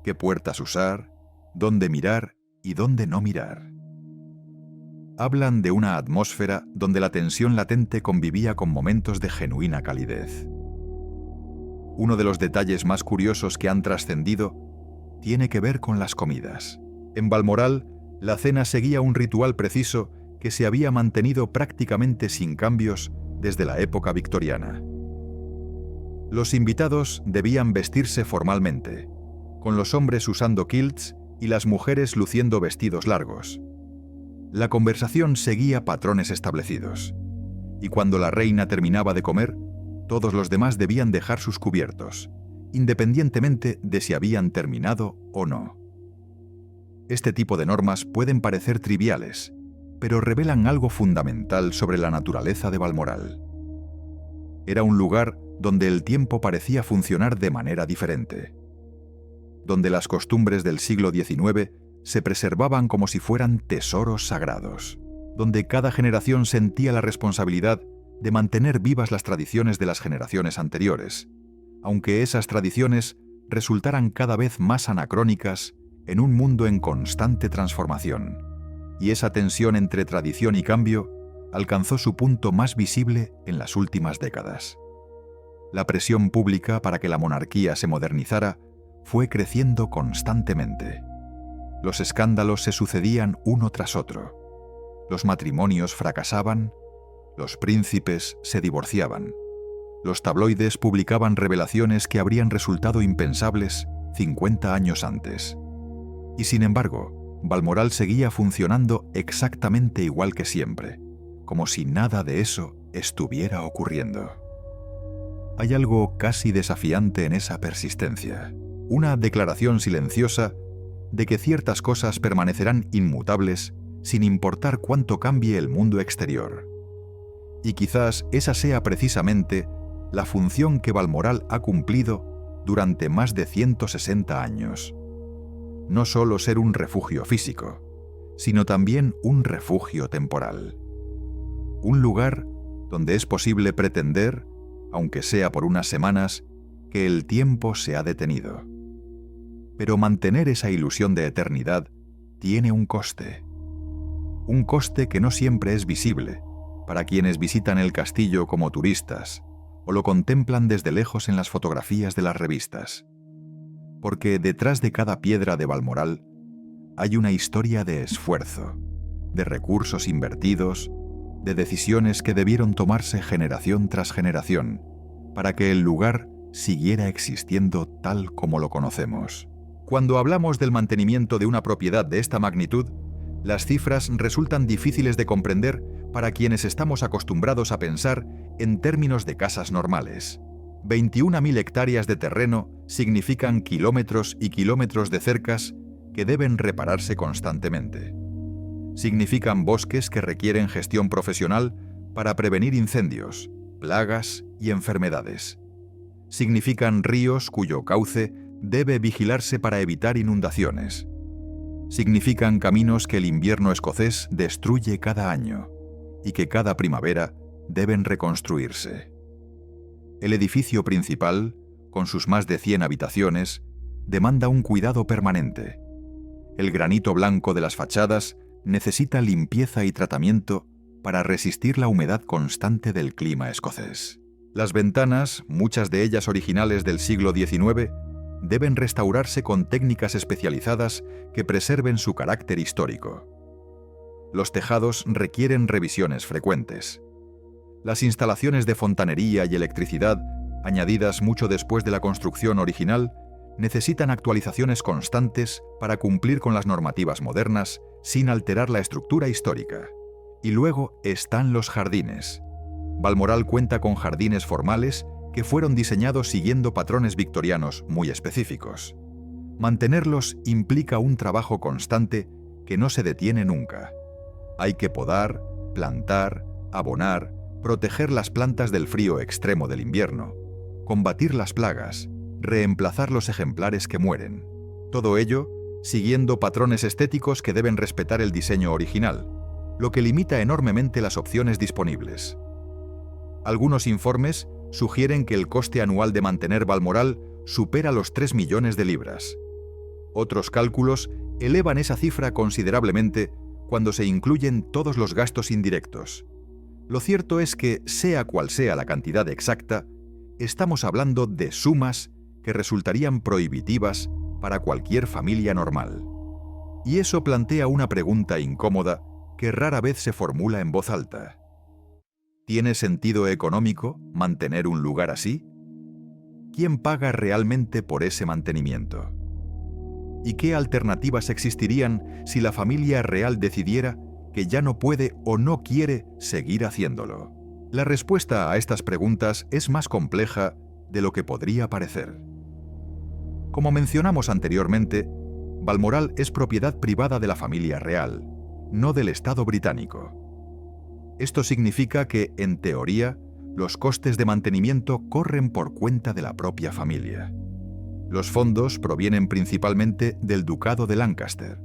qué puertas usar, dónde mirar y dónde no mirar. Hablan de una atmósfera donde la tensión latente convivía con momentos de genuina calidez. Uno de los detalles más curiosos que han trascendido tiene que ver con las comidas. En Balmoral, la cena seguía un ritual preciso que se había mantenido prácticamente sin cambios desde la época victoriana. Los invitados debían vestirse formalmente, con los hombres usando kilts y las mujeres luciendo vestidos largos. La conversación seguía patrones establecidos, y cuando la reina terminaba de comer, todos los demás debían dejar sus cubiertos, independientemente de si habían terminado o no. Este tipo de normas pueden parecer triviales, pero revelan algo fundamental sobre la naturaleza de Balmoral. Era un lugar donde el tiempo parecía funcionar de manera diferente, donde las costumbres del siglo XIX se preservaban como si fueran tesoros sagrados, donde cada generación sentía la responsabilidad de mantener vivas las tradiciones de las generaciones anteriores, aunque esas tradiciones resultaran cada vez más anacrónicas en un mundo en constante transformación, y esa tensión entre tradición y cambio alcanzó su punto más visible en las últimas décadas. La presión pública para que la monarquía se modernizara fue creciendo constantemente. Los escándalos se sucedían uno tras otro. Los matrimonios fracasaban, los príncipes se divorciaban. Los tabloides publicaban revelaciones que habrían resultado impensables 50 años antes. Y sin embargo, Balmoral seguía funcionando exactamente igual que siempre, como si nada de eso estuviera ocurriendo. Hay algo casi desafiante en esa persistencia, una declaración silenciosa de que ciertas cosas permanecerán inmutables sin importar cuánto cambie el mundo exterior. Y quizás esa sea precisamente la función que Balmoral ha cumplido durante más de 160 años. No solo ser un refugio físico, sino también un refugio temporal. Un lugar donde es posible pretender, aunque sea por unas semanas, que el tiempo se ha detenido. Pero mantener esa ilusión de eternidad tiene un coste. Un coste que no siempre es visible para quienes visitan el castillo como turistas o lo contemplan desde lejos en las fotografías de las revistas. Porque detrás de cada piedra de Balmoral hay una historia de esfuerzo, de recursos invertidos, de decisiones que debieron tomarse generación tras generación para que el lugar siguiera existiendo tal como lo conocemos. Cuando hablamos del mantenimiento de una propiedad de esta magnitud, las cifras resultan difíciles de comprender para quienes estamos acostumbrados a pensar en términos de casas normales. 21.000 hectáreas de terreno significan kilómetros y kilómetros de cercas que deben repararse constantemente. Significan bosques que requieren gestión profesional para prevenir incendios, plagas y enfermedades. Significan ríos cuyo cauce debe vigilarse para evitar inundaciones. Significan caminos que el invierno escocés destruye cada año y que cada primavera deben reconstruirse. El edificio principal, con sus más de 100 habitaciones, demanda un cuidado permanente. El granito blanco de las fachadas necesita limpieza y tratamiento para resistir la humedad constante del clima escocés. Las ventanas, muchas de ellas originales del siglo XIX, deben restaurarse con técnicas especializadas que preserven su carácter histórico. Los tejados requieren revisiones frecuentes. Las instalaciones de fontanería y electricidad, añadidas mucho después de la construcción original, necesitan actualizaciones constantes para cumplir con las normativas modernas sin alterar la estructura histórica. Y luego están los jardines. Balmoral cuenta con jardines formales que fueron diseñados siguiendo patrones victorianos muy específicos. Mantenerlos implica un trabajo constante que no se detiene nunca. Hay que podar, plantar, abonar, proteger las plantas del frío extremo del invierno, combatir las plagas, reemplazar los ejemplares que mueren. Todo ello siguiendo patrones estéticos que deben respetar el diseño original, lo que limita enormemente las opciones disponibles. Algunos informes sugieren que el coste anual de mantener Balmoral supera los 3 millones de libras. Otros cálculos elevan esa cifra considerablemente cuando se incluyen todos los gastos indirectos. Lo cierto es que, sea cual sea la cantidad exacta, estamos hablando de sumas que resultarían prohibitivas para cualquier familia normal. Y eso plantea una pregunta incómoda que rara vez se formula en voz alta. ¿Tiene sentido económico mantener un lugar así? ¿Quién paga realmente por ese mantenimiento? ¿Y qué alternativas existirían si la familia real decidiera que ya no puede o no quiere seguir haciéndolo? La respuesta a estas preguntas es más compleja de lo que podría parecer. Como mencionamos anteriormente, Balmoral es propiedad privada de la familia real, no del Estado británico. Esto significa que, en teoría, los costes de mantenimiento corren por cuenta de la propia familia. Los fondos provienen principalmente del Ducado de Lancaster,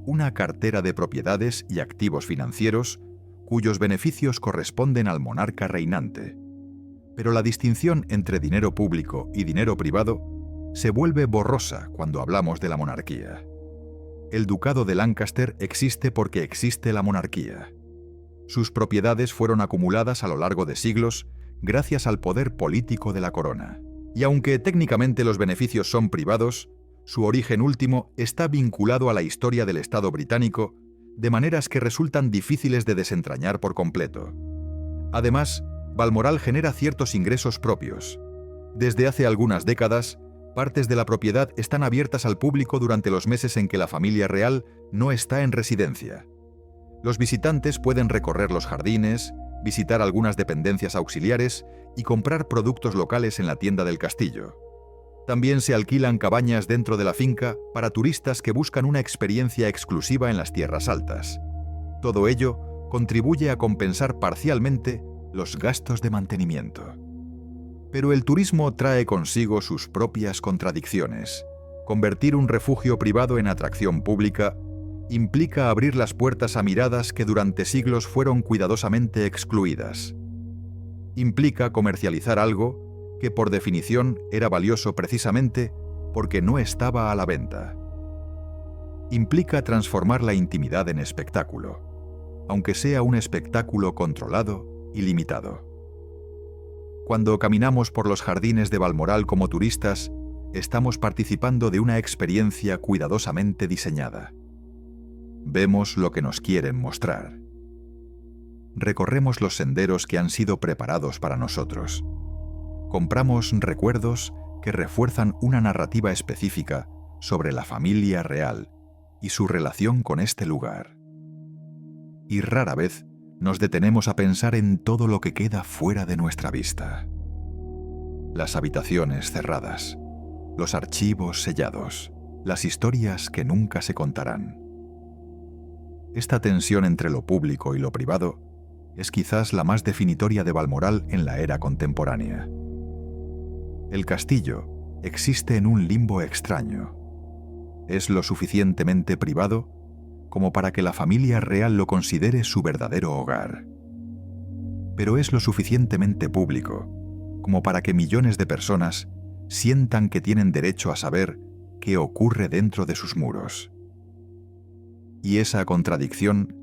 una cartera de propiedades y activos financieros cuyos beneficios corresponden al monarca reinante. Pero la distinción entre dinero público y dinero privado se vuelve borrosa cuando hablamos de la monarquía. El Ducado de Lancaster existe porque existe la monarquía. Sus propiedades fueron acumuladas a lo largo de siglos gracias al poder político de la corona. Y aunque técnicamente los beneficios son privados, su origen último está vinculado a la historia del Estado británico de maneras que resultan difíciles de desentrañar por completo. Además, Balmoral genera ciertos ingresos propios. Desde hace algunas décadas, partes de la propiedad están abiertas al público durante los meses en que la familia real no está en residencia. Los visitantes pueden recorrer los jardines, visitar algunas dependencias auxiliares y comprar productos locales en la tienda del castillo. También se alquilan cabañas dentro de la finca para turistas que buscan una experiencia exclusiva en las tierras altas. Todo ello contribuye a compensar parcialmente los gastos de mantenimiento. Pero el turismo trae consigo sus propias contradicciones. Convertir un refugio privado en atracción pública implica abrir las puertas a miradas que durante siglos fueron cuidadosamente excluidas. Implica comercializar algo que por definición era valioso precisamente porque no estaba a la venta. Implica transformar la intimidad en espectáculo, aunque sea un espectáculo controlado y limitado. Cuando caminamos por los jardines de Balmoral como turistas, estamos participando de una experiencia cuidadosamente diseñada. Vemos lo que nos quieren mostrar. recorremos los senderos que han sido preparados para nosotros. Compramos recuerdos que refuerzan una narrativa específica sobre la familia real y su relación con este lugar. Y rara vez nos detenemos a pensar en todo lo que queda fuera de nuestra vista. Las habitaciones cerradas, los archivos sellados, las historias que nunca se contarán. Esta tensión entre lo público y lo privado es quizás la más definitoria de Balmoral en la era contemporánea. El castillo existe en un limbo extraño. Es lo suficientemente privado como para que la familia real lo considere su verdadero hogar. Pero es lo suficientemente público como para que millones de personas sientan que tienen derecho a saber qué ocurre dentro de sus muros. Y esa contradicción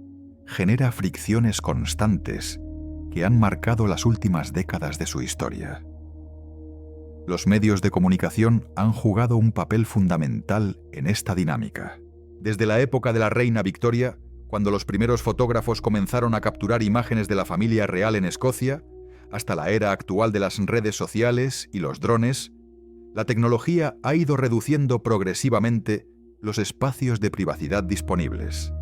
genera fricciones constantes que han marcado las últimas décadas de su historia. Los medios de comunicación han jugado un papel fundamental en esta dinámica. Desde la época de la reina Victoria, cuando los primeros fotógrafos comenzaron a capturar imágenes de la familia real en Escocia, hasta la era actual de las redes sociales y los drones, la tecnología ha ido reduciendo progresivamente los espacios de privacidad disponibles.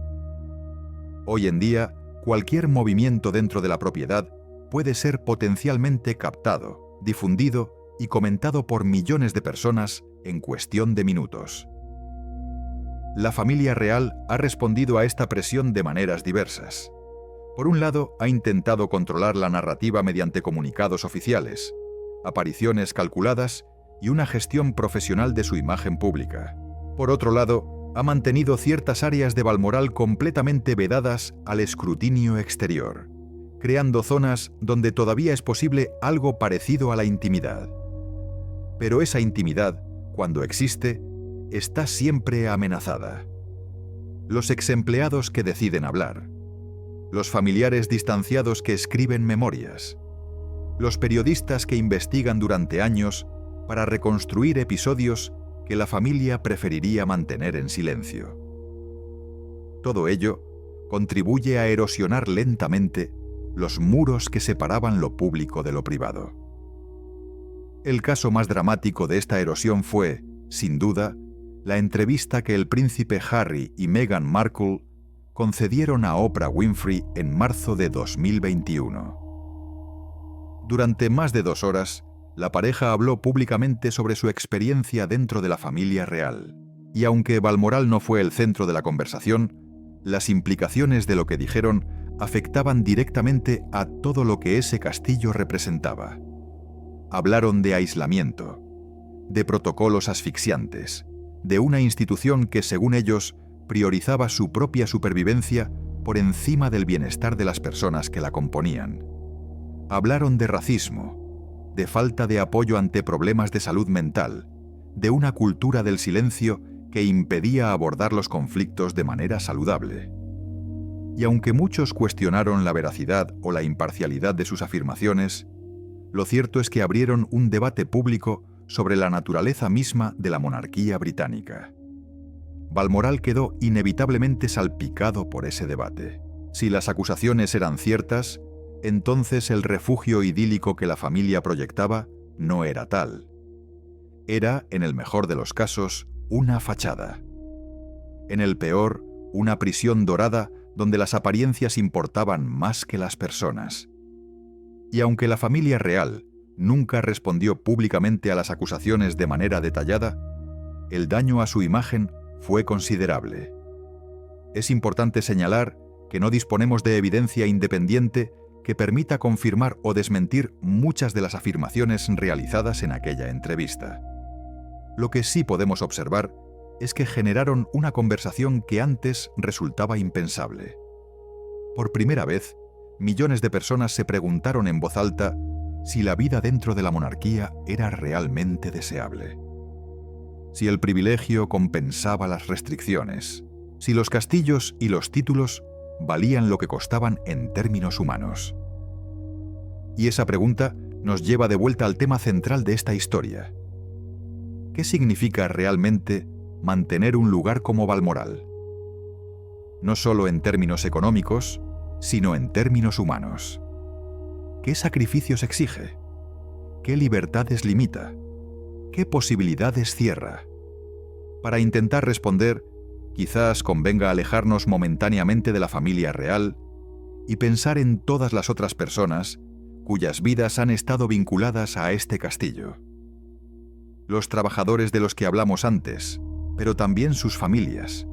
Hoy en día, cualquier movimiento dentro de la propiedad puede ser potencialmente captado, difundido y comentado por millones de personas en cuestión de minutos. La familia real ha respondido a esta presión de maneras diversas. Por un lado, ha intentado controlar la narrativa mediante comunicados oficiales, apariciones calculadas y una gestión profesional de su imagen pública. Por otro lado, ha mantenido ciertas áreas de Balmoral completamente vedadas al escrutinio exterior, creando zonas donde todavía es posible algo parecido a la intimidad. Pero esa intimidad, cuando existe, está siempre amenazada. Los exempleados que deciden hablar, los familiares distanciados que escriben memorias, los periodistas que investigan durante años para reconstruir episodios que la familia preferiría mantener en silencio. Todo ello contribuye a erosionar lentamente los muros que separaban lo público de lo privado. El caso más dramático de esta erosión fue, sin duda, la entrevista que el príncipe Harry y Meghan Markle concedieron a Oprah Winfrey en marzo de 2021. Durante más de 2 horas, la pareja habló públicamente sobre su experiencia dentro de la familia real, y aunque Balmoral no fue el centro de la conversación, las implicaciones de lo que dijeron afectaban directamente a todo lo que ese castillo representaba. Hablaron de aislamiento, de protocolos asfixiantes, de una institución que, según ellos, priorizaba su propia supervivencia por encima del bienestar de las personas que la componían. Hablaron de racismo, de falta de apoyo ante problemas de salud mental, de una cultura del silencio que impedía abordar los conflictos de manera saludable. Y aunque muchos cuestionaron la veracidad o la imparcialidad de sus afirmaciones, lo cierto es que abrieron un debate público sobre la naturaleza misma de la monarquía británica. Balmoral quedó inevitablemente salpicado por ese debate. Si las acusaciones eran ciertas, entonces el refugio idílico que la familia proyectaba no era tal. Era, en el mejor de los casos, una fachada. En el peor, una prisión dorada donde las apariencias importaban más que las personas. Y aunque la familia real nunca respondió públicamente a las acusaciones de manera detallada, el daño a su imagen fue considerable. Es importante señalar que no disponemos de evidencia independiente que permita confirmar o desmentir muchas de las afirmaciones realizadas en aquella entrevista. Lo que sí podemos observar es que generaron una conversación que antes resultaba impensable. Por primera vez, millones de personas se preguntaron en voz alta si la vida dentro de la monarquía era realmente deseable. Si el privilegio compensaba las restricciones, si los castillos y los títulos valían lo que costaban en términos humanos. Y esa pregunta nos lleva de vuelta al tema central de esta historia. ¿Qué significa realmente mantener un lugar como Balmoral? No solo en términos económicos, sino en términos humanos. ¿Qué sacrificios exige? ¿Qué libertades limita? ¿Qué posibilidades cierra? Para intentar responder, quizás convenga alejarnos momentáneamente de la familia real y pensar en todas las otras personas cuyas vidas han estado vinculadas a este castillo. Los trabajadores de los que hablamos antes, pero también sus familias,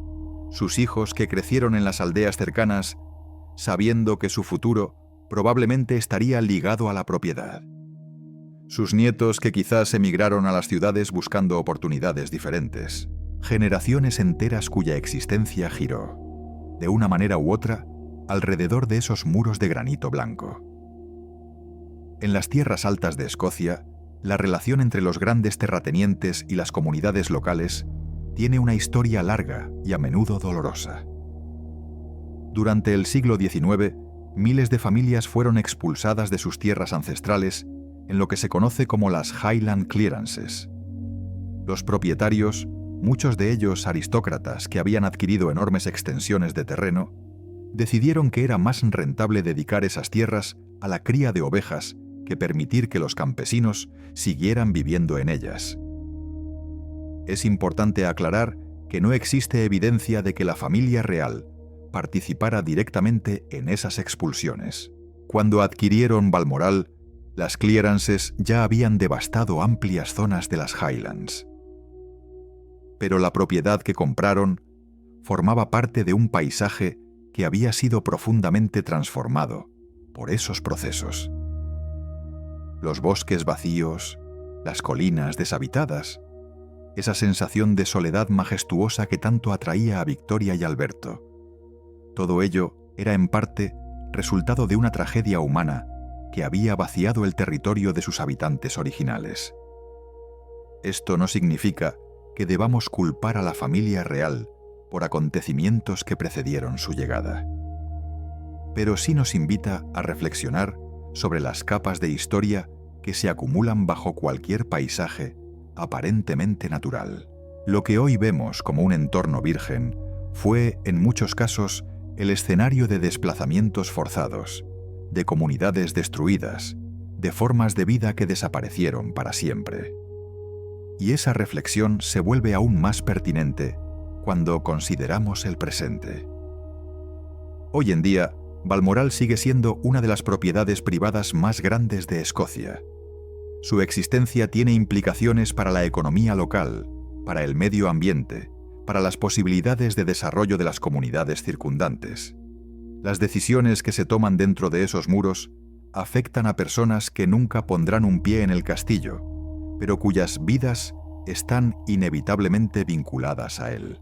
sus hijos que crecieron en las aldeas cercanas, sabiendo que su futuro probablemente estaría ligado a la propiedad. Sus nietos que quizás emigraron a las ciudades buscando oportunidades diferentes. Generaciones enteras cuya existencia giró, de una manera u otra, alrededor de esos muros de granito blanco. En las tierras altas de Escocia, la relación entre los grandes terratenientes y las comunidades locales tiene una historia larga y a menudo dolorosa. Durante el siglo XIX, miles de familias fueron expulsadas de sus tierras ancestrales en lo que se conoce como las Highland Clearances. Los propietarios, muchos de ellos aristócratas que habían adquirido enormes extensiones de terreno, decidieron que era más rentable dedicar esas tierras a la cría de ovejas que permitir que los campesinos siguieran viviendo en ellas. Es importante aclarar que no existe evidencia de que la familia real participara directamente en esas expulsiones. Cuando adquirieron Balmoral, las Clearances ya habían devastado amplias zonas de las Highlands. Pero la propiedad que compraron formaba parte de un paisaje que había sido profundamente transformado por esos procesos. Los bosques vacíos, las colinas deshabitadas, esa sensación de soledad majestuosa que tanto atraía a Victoria y Alberto. Todo ello era en parte resultado de una tragedia humana que había vaciado el territorio de sus habitantes originales. Esto no significa que debamos culpar a la familia real por acontecimientos que precedieron su llegada. Pero sí nos invita a reflexionar sobre las capas de historia que se acumulan bajo cualquier paisaje aparentemente natural. Lo que hoy vemos como un entorno virgen fue, en muchos casos, el escenario de desplazamientos forzados, de comunidades destruidas, de formas de vida que desaparecieron para siempre. Y esa reflexión se vuelve aún más pertinente cuando consideramos el presente. Hoy en día, Balmoral sigue siendo una de las propiedades privadas más grandes de Escocia. Su existencia tiene implicaciones para la economía local, para el medio ambiente, para las posibilidades de desarrollo de las comunidades circundantes. Las decisiones que se toman dentro de esos muros afectan a personas que nunca pondrán un pie en el castillo, pero cuyas vidas están inevitablemente vinculadas a él.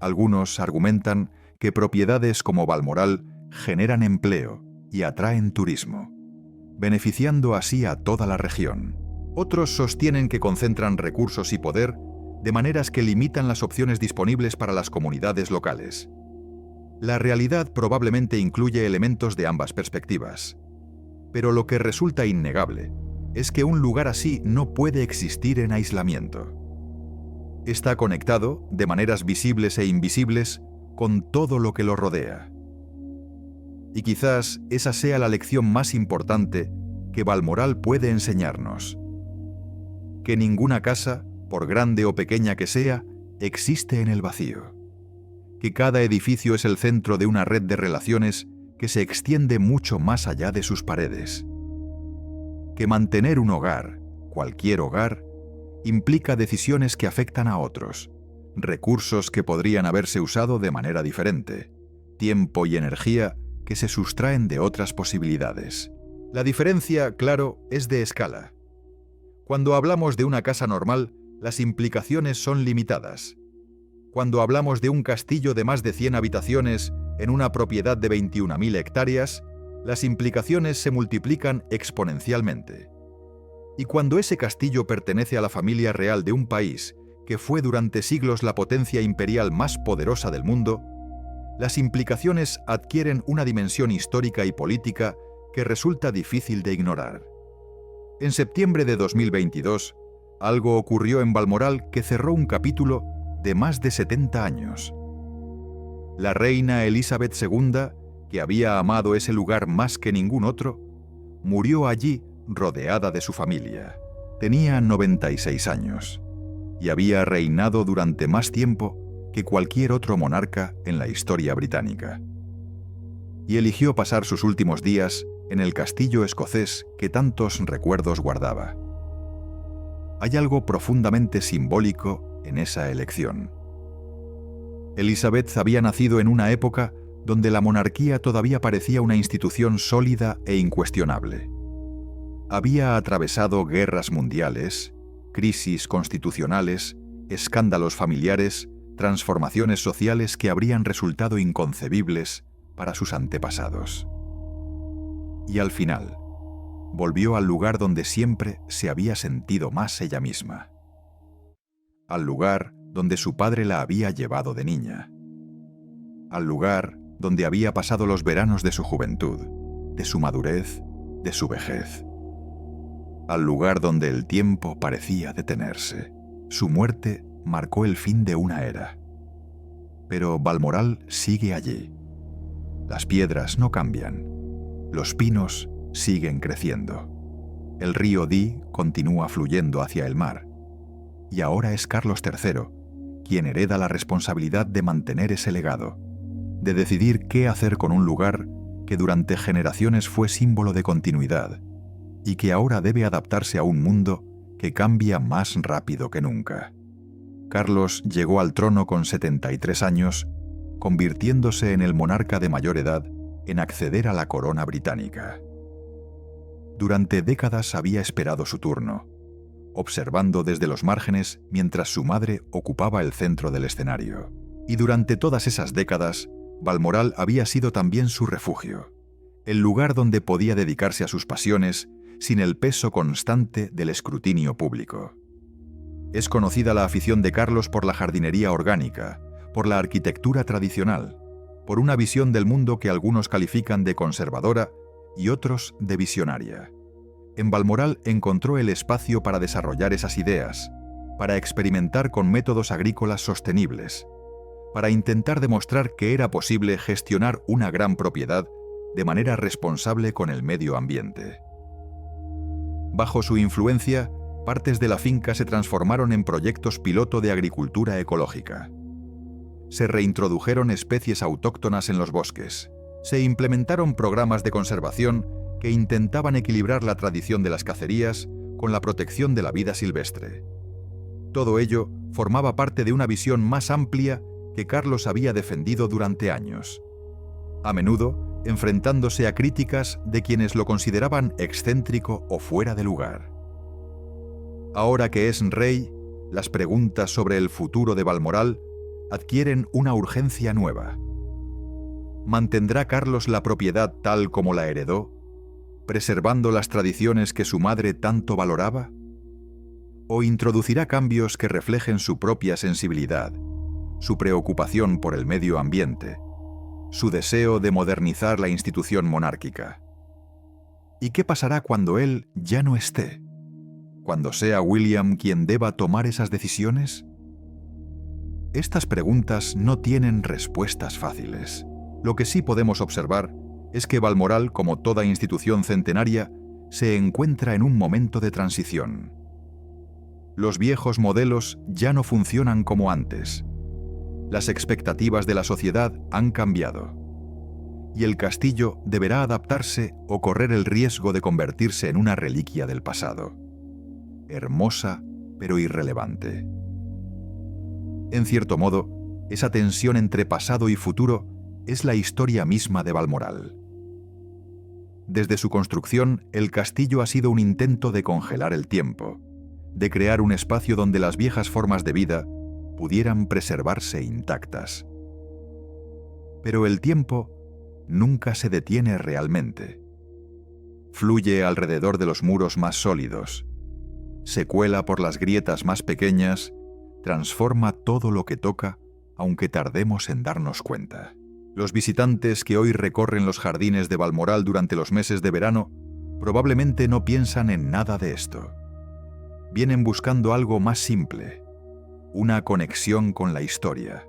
Algunos argumentan que propiedades como Balmoral generan empleo y atraen turismo, beneficiando así a toda la región. Otros sostienen que concentran recursos y poder de maneras que limitan las opciones disponibles para las comunidades locales. La realidad probablemente incluye elementos de ambas perspectivas, pero lo que resulta innegable es que un lugar así no puede existir en aislamiento. Está conectado, de maneras visibles e invisibles, con todo lo que lo rodea. Y quizás esa sea la lección más importante que Balmoral puede enseñarnos. Que ninguna casa, por grande o pequeña que sea, existe en el vacío. Que cada edificio es el centro de una red de relaciones que se extiende mucho más allá de sus paredes. Que mantener un hogar, cualquier hogar, implica decisiones que afectan a otros, recursos que podrían haberse usado de manera diferente, tiempo y energía que se sustraen de otras posibilidades. La diferencia, claro, es de escala. Cuando hablamos de una casa normal, las implicaciones son limitadas. Cuando hablamos de un castillo de más de 100 habitaciones en una propiedad de 21.000 hectáreas, las implicaciones se multiplican exponencialmente. Y cuando ese castillo pertenece a la familia real de un país que fue durante siglos la potencia imperial más poderosa del mundo, las implicaciones adquieren una dimensión histórica y política que resulta difícil de ignorar. En septiembre de 2022, algo ocurrió en Balmoral que cerró un capítulo de más de 70 años. La reina Elizabeth II, que había amado ese lugar más que ningún otro, murió allí rodeada de su familia. Tenía 96 años y había reinado durante más tiempo que cualquier otro monarca en la historia británica. Y eligió pasar sus últimos días en el castillo escocés que tantos recuerdos guardaba. Hay algo profundamente simbólico en esa elección. Elizabeth había nacido en una época donde la monarquía todavía parecía una institución sólida e incuestionable. Había atravesado guerras mundiales, crisis constitucionales, escándalos familiares, transformaciones sociales que habrían resultado inconcebibles para sus antepasados. Y al final, volvió al lugar donde siempre se había sentido más ella misma. Al lugar donde su padre la había llevado de niña. Al lugar donde había pasado los veranos de su juventud, de su madurez, de su vejez. Al lugar donde el tiempo parecía detenerse. Su muerte marcó el fin de una era. Pero Balmoral sigue allí. Las piedras no cambian. Los pinos siguen creciendo. El río Dee continúa fluyendo hacia el mar. Y ahora es Carlos III quien hereda la responsabilidad de mantener ese legado, de decidir qué hacer con un lugar que durante generaciones fue símbolo de continuidad y que ahora debe adaptarse a un mundo que cambia más rápido que nunca. Carlos llegó al trono con 73 años, convirtiéndose en el monarca de mayor edad en acceder a la corona británica. Durante décadas había esperado su turno, observando desde los márgenes mientras su madre ocupaba el centro del escenario. Y durante todas esas décadas, Balmoral había sido también su refugio, el lugar donde podía dedicarse a sus pasiones sin el peso constante del escrutinio público. Es conocida la afición de Carlos por la jardinería orgánica, por la arquitectura tradicional, por una visión del mundo que algunos califican de conservadora y otros de visionaria. En Balmoral encontró el espacio para desarrollar esas ideas, para experimentar con métodos agrícolas sostenibles, para intentar demostrar que era posible gestionar una gran propiedad de manera responsable con el medio ambiente. Bajo su influencia, partes de la finca se transformaron en proyectos piloto de agricultura ecológica. Se reintrodujeron especies autóctonas en los bosques. Se implementaron programas de conservación que intentaban equilibrar la tradición de las cacerías con la protección de la vida silvestre. Todo ello formaba parte de una visión más amplia que Carlos había defendido durante años, a menudo enfrentándose a críticas de quienes lo consideraban excéntrico o fuera de lugar. Ahora que es rey, las preguntas sobre el futuro de Balmoral adquieren una urgencia nueva. ¿Mantendrá Carlos la propiedad tal como la heredó, preservando las tradiciones que su madre tanto valoraba? ¿O introducirá cambios que reflejen su propia sensibilidad, su preocupación por el medio ambiente, su deseo de modernizar la institución monárquica? ¿Y qué pasará cuando él ya no esté? ¿Cuando sea William quien deba tomar esas decisiones? Estas preguntas no tienen respuestas fáciles. Lo que sí podemos observar es que Balmoral, como toda institución centenaria, se encuentra en un momento de transición. Los viejos modelos ya no funcionan como antes. Las expectativas de la sociedad han cambiado. Y el castillo deberá adaptarse o correr el riesgo de convertirse en una reliquia del pasado. Hermosa, pero irrelevante. En cierto modo, esa tensión entre pasado y futuro es la historia misma de Balmoral. Desde su construcción, el castillo ha sido un intento de congelar el tiempo, de crear un espacio donde las viejas formas de vida pudieran preservarse intactas. Pero el tiempo nunca se detiene realmente. Fluye alrededor de los muros más sólidos, se cuela por las grietas más pequeñas, transforma todo lo que toca, aunque tardemos en darnos cuenta. Los visitantes que hoy recorren los jardines de Balmoral durante los meses de verano probablemente no piensan en nada de esto. Vienen buscando algo más simple, una conexión con la historia,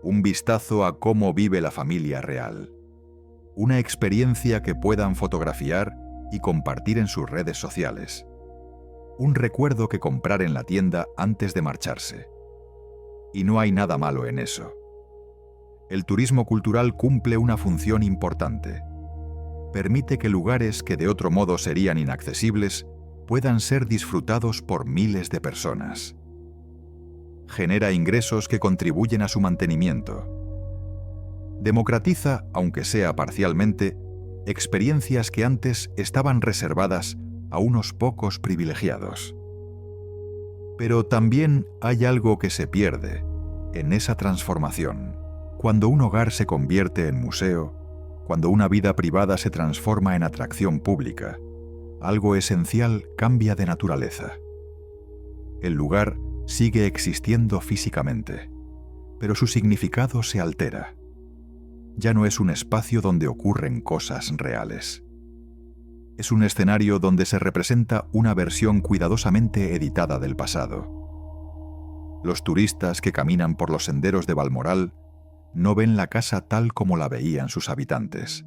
un vistazo a cómo vive la familia real. una experiencia que puedan fotografiar y compartir en sus redes sociales, un recuerdo que comprar en la tienda antes de marcharse. Y no hay nada malo en eso. El turismo cultural cumple una función importante. Permite que lugares que de otro modo serían inaccesibles puedan ser disfrutados por miles de personas. Genera ingresos que contribuyen a su mantenimiento. Democratiza, aunque sea parcialmente, experiencias que antes estaban reservadas a unos pocos privilegiados. Pero también hay algo que se pierde en esa transformación. Cuando un hogar se convierte en museo, cuando una vida privada se transforma en atracción pública, algo esencial cambia de naturaleza. El lugar sigue existiendo físicamente, pero su significado se altera. Ya no es un espacio donde ocurren cosas reales. Es un escenario donde se representa una versión cuidadosamente editada del pasado. Los turistas que caminan por los senderos de Balmoral no ven la casa tal como la veían sus habitantes.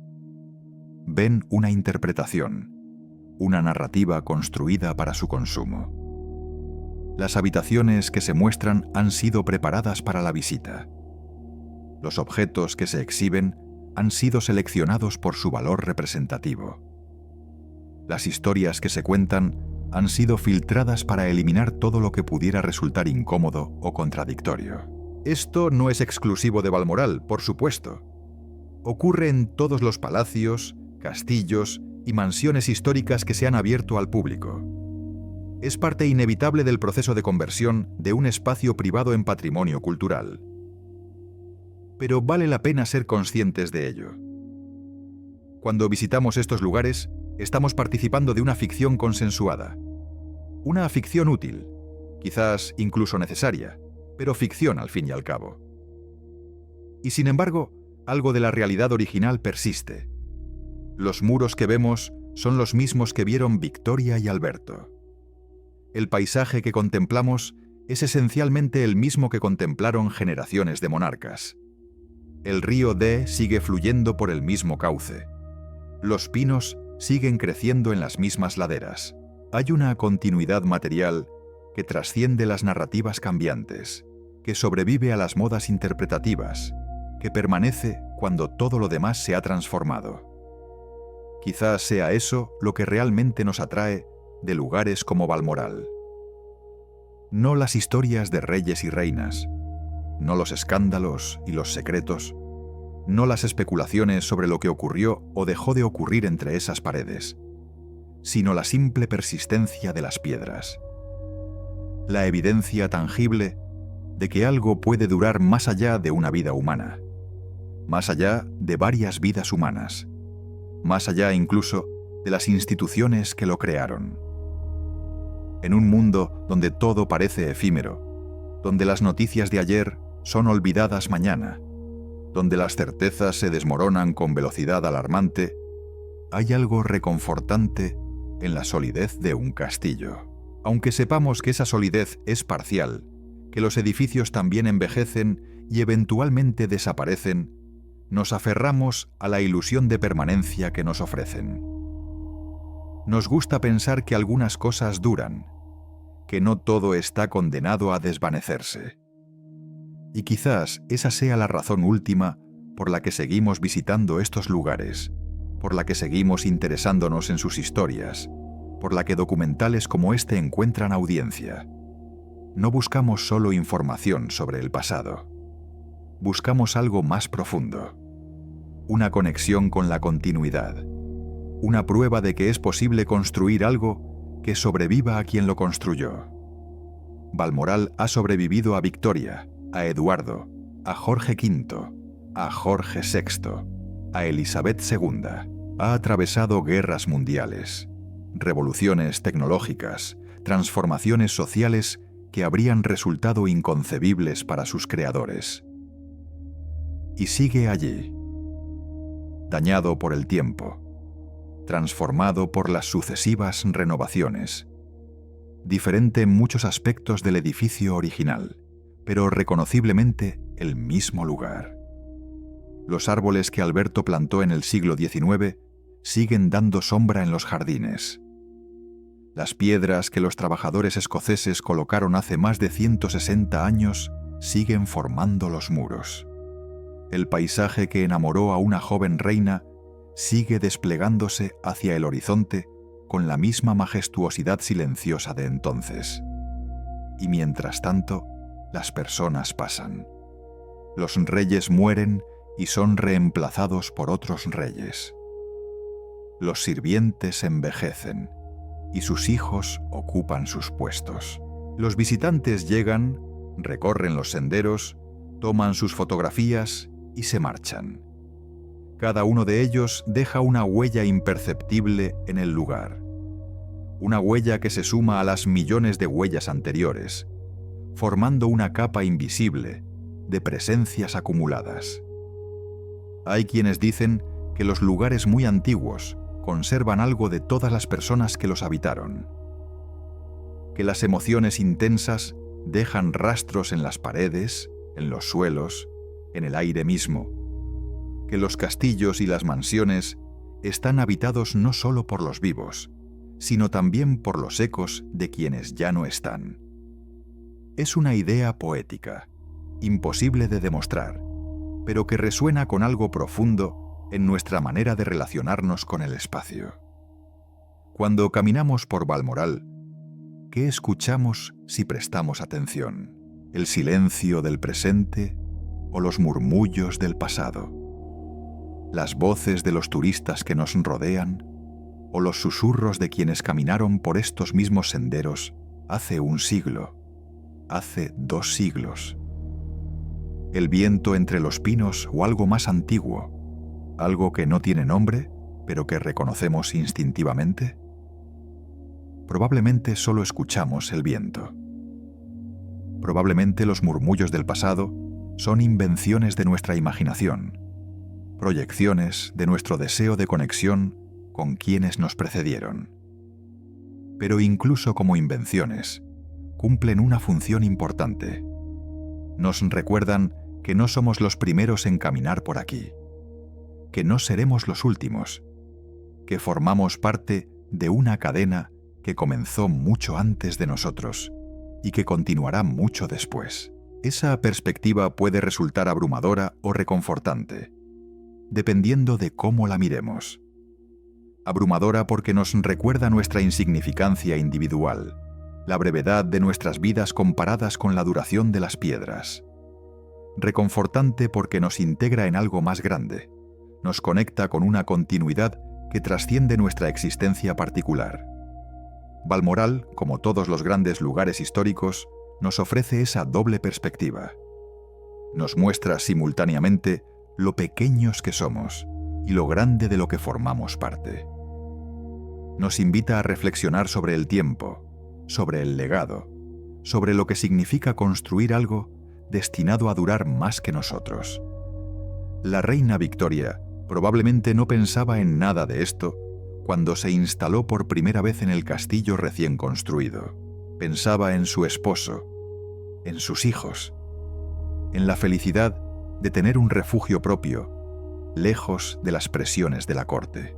Ven una interpretación, una narrativa construida para su consumo. Las habitaciones que se muestran han sido preparadas para la visita. Los objetos que se exhiben han sido seleccionados por su valor representativo. Las historias que se cuentan han sido filtradas para eliminar todo lo que pudiera resultar incómodo o contradictorio. Esto no es exclusivo de Balmoral, por supuesto. Ocurre en todos los palacios, castillos y mansiones históricas que se han abierto al público. Es parte inevitable del proceso de conversión de un espacio privado en patrimonio cultural. Pero vale la pena ser conscientes de ello. Cuando visitamos estos lugares, estamos participando de una ficción consensuada. Una ficción útil, quizás incluso necesaria, pero ficción al fin y al cabo. Y sin embargo, algo de la realidad original persiste. Los muros que vemos son los mismos que vieron Victoria y Alberto. El paisaje que contemplamos es esencialmente el mismo que contemplaron generaciones de monarcas. El río Dee sigue fluyendo por el mismo cauce. Los pinos siguen creciendo en las mismas laderas. Hay una continuidad material que trasciende las narrativas cambiantes, que sobrevive a las modas interpretativas, que permanece cuando todo lo demás se ha transformado. Quizás sea eso lo que realmente nos atrae de lugares como Balmoral. No las historias de reyes y reinas, no los escándalos y los secretos, no las especulaciones sobre lo que ocurrió o dejó de ocurrir entre esas paredes, sino la simple persistencia de las piedras. La evidencia tangible de que algo puede durar más allá de una vida humana, más allá de varias vidas humanas, más allá incluso de las instituciones que lo crearon. En un mundo donde todo parece efímero, donde las noticias de ayer son olvidadas mañana, donde las certezas se desmoronan con velocidad alarmante, hay algo reconfortante en la solidez de un castillo. Aunque sepamos que esa solidez es parcial, que los edificios también envejecen y eventualmente desaparecen, nos aferramos a la ilusión de permanencia que nos ofrecen. Nos gusta pensar que algunas cosas duran, que no todo está condenado a desvanecerse. Y quizás esa sea la razón última por la que seguimos visitando estos lugares, por la que seguimos interesándonos en sus historias, por la que documentales como este encuentran audiencia. No buscamos solo información sobre el pasado. Buscamos algo más profundo. Una conexión con la continuidad. Una prueba de que es posible construir algo que sobreviva a quien lo construyó. Balmoral ha sobrevivido a Victoria, a Eduardo, a Jorge V, a Jorge VI, a Elizabeth II. Ha atravesado guerras mundiales, revoluciones tecnológicas, transformaciones sociales que habrían resultado inconcebibles para sus creadores. Y sigue allí, dañado por el tiempo, transformado por las sucesivas renovaciones, diferente en muchos aspectos del edificio original, pero reconociblemente el mismo lugar. Los árboles que Alberto plantó en el siglo XIX siguen dando sombra en los jardines. Las piedras que los trabajadores escoceses colocaron hace más de 160 años siguen formando los muros. El paisaje que enamoró a una joven reina sigue desplegándose hacia el horizonte con la misma majestuosidad silenciosa de entonces. Y mientras tanto, las personas pasan. Los reyes mueren y son reemplazados por otros reyes. Los sirvientes envejecen y sus hijos ocupan sus puestos. Los visitantes llegan, recorren los senderos, toman sus fotografías y se marchan. Cada uno de ellos deja una huella imperceptible en el lugar. Una huella que se suma a las millones de huellas anteriores, formando una capa invisible de presencias acumuladas. Hay quienes dicen que los lugares muy antiguos conservan algo de todas las personas que los habitaron, que las emociones intensas dejan rastros en las paredes, en los suelos, en el aire mismo, que los castillos y las mansiones están habitados no solo por los vivos, sino también por los ecos de quienes ya no están. Es una idea poética, imposible de demostrar, pero que resuena con algo profundo en nuestra manera de relacionarnos con el espacio. Cuando caminamos por Balmoral, ¿qué escuchamos si prestamos atención? ¿El silencio del presente o los murmullos del pasado? ¿Las voces de los turistas que nos rodean o los susurros de quienes caminaron por estos mismos senderos hace un siglo, hace 2 siglos? ¿El viento entre los pinos o algo más antiguo? ¿Algo que no tiene nombre, pero que reconocemos instintivamente? Probablemente solo escuchamos el viento. Probablemente los murmullos del pasado son invenciones de nuestra imaginación, proyecciones de nuestro deseo de conexión con quienes nos precedieron. Pero incluso como invenciones, cumplen una función importante. Nos recuerdan que no somos los primeros en caminar por aquí, que no seremos los últimos, que formamos parte de una cadena que comenzó mucho antes de nosotros y que continuará mucho después. Esa perspectiva puede resultar abrumadora o reconfortante, dependiendo de cómo la miremos. Abrumadora porque nos recuerda nuestra insignificancia individual, la brevedad de nuestras vidas comparadas con la duración de las piedras. Reconfortante porque nos integra en algo más grande, nos conecta con una continuidad que trasciende nuestra existencia particular. Balmoral, como todos los grandes lugares históricos, nos ofrece esa doble perspectiva. Nos muestra simultáneamente lo pequeños que somos y lo grande de lo que formamos parte. Nos invita a reflexionar sobre el tiempo, sobre el legado, sobre lo que significa construir algo destinado a durar más que nosotros. La reina Victoria probablemente no pensaba en nada de esto cuando se instaló por primera vez en el castillo recién construido. Pensaba en su esposo, en sus hijos, en la felicidad de tener un refugio propio, lejos de las presiones de la corte.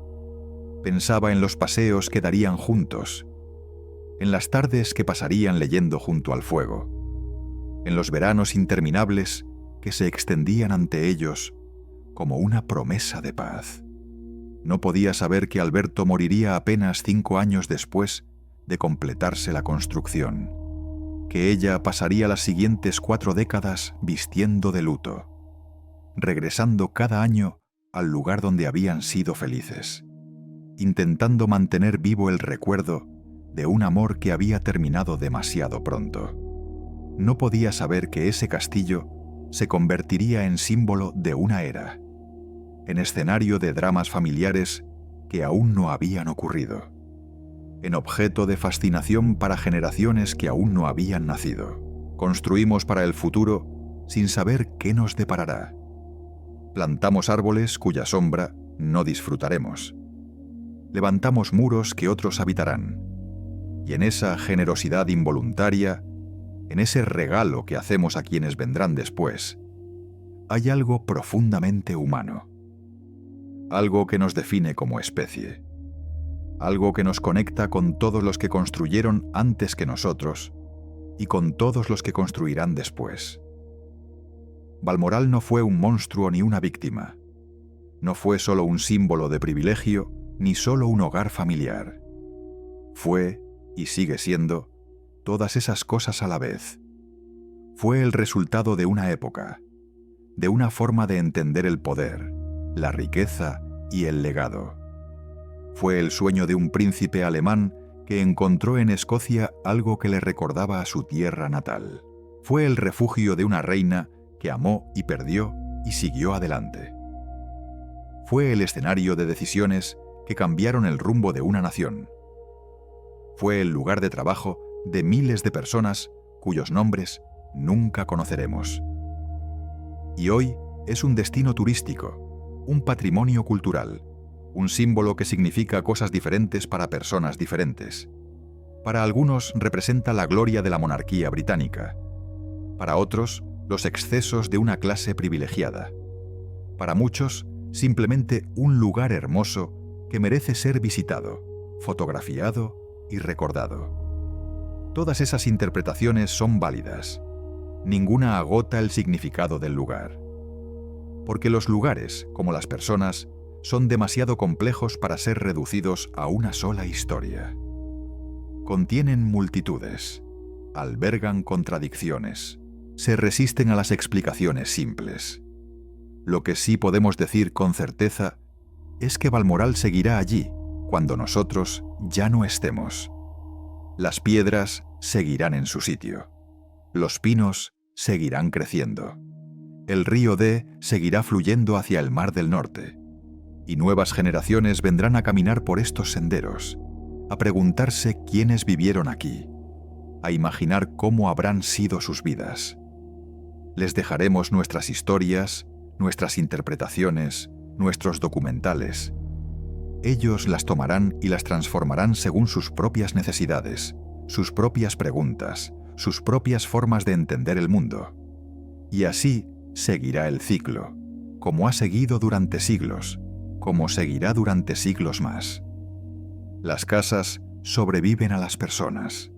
Pensaba en los paseos que darían juntos, en las tardes que pasarían leyendo junto al fuego, en los veranos interminables que se extendían ante ellos como una promesa de paz. No podía saber que Alberto moriría apenas 5 años después de completarse la construcción, que ella pasaría las siguientes 4 décadas vistiendo de luto, regresando cada año al lugar donde habían sido felices, intentando mantener vivo el recuerdo de un amor que había terminado demasiado pronto. No podía saber que ese castillo se convertiría en símbolo de una era, en escenario de dramas familiares que aún no habían ocurrido, en objeto de fascinación para generaciones que aún no habían nacido. Construimos para el futuro sin saber qué nos deparará. Plantamos árboles cuya sombra no disfrutaremos. Levantamos muros que otros habitarán. Y en esa generosidad involuntaria, en ese regalo que hacemos a quienes vendrán después, hay algo profundamente humano. Algo que nos define como especie. Algo que nos conecta con todos los que construyeron antes que nosotros y con todos los que construirán después. Balmoral no fue un monstruo ni una víctima. No fue solo un símbolo de privilegio ni solo un hogar familiar. Fue, y sigue siendo, todas esas cosas a la vez. Fue el resultado de una época, de una forma de entender el poder, la riqueza y el legado. Fue el sueño de un príncipe alemán que encontró en Escocia algo que le recordaba a su tierra natal. Fue el refugio de una reina que amó y perdió y siguió adelante. Fue el escenario de decisiones que cambiaron el rumbo de una nación. Fue el lugar de trabajo de miles de personas cuyos nombres nunca conoceremos. Y hoy es un destino turístico, un patrimonio cultural, un símbolo que significa cosas diferentes para personas diferentes. Para algunos representa la gloria de la monarquía británica. Para otros, los excesos de una clase privilegiada. Para muchos, simplemente un lugar hermoso que merece ser visitado, fotografiado y recordado. Todas esas interpretaciones son válidas. Ninguna agota el significado del lugar. Porque los lugares, como las personas, son demasiado complejos para ser reducidos a una sola historia. Contienen multitudes, albergan contradicciones, se resisten a las explicaciones simples. Lo que sí podemos decir con certeza es que Balmoral seguirá allí cuando nosotros ya no estemos. Las piedras seguirán en su sitio. Los pinos seguirán creciendo. El río Dee seguirá fluyendo hacia el Mar del Norte. Y nuevas generaciones vendrán a caminar por estos senderos, a preguntarse quiénes vivieron aquí, a imaginar cómo habrán sido sus vidas. Les dejaremos nuestras historias, nuestras interpretaciones, nuestros documentales. Ellos las tomarán y las transformarán según sus propias necesidades, sus propias preguntas, sus propias formas de entender el mundo. Y así seguirá el ciclo, como ha seguido durante siglos, como seguirá durante siglos más. Las casas sobreviven a las personas.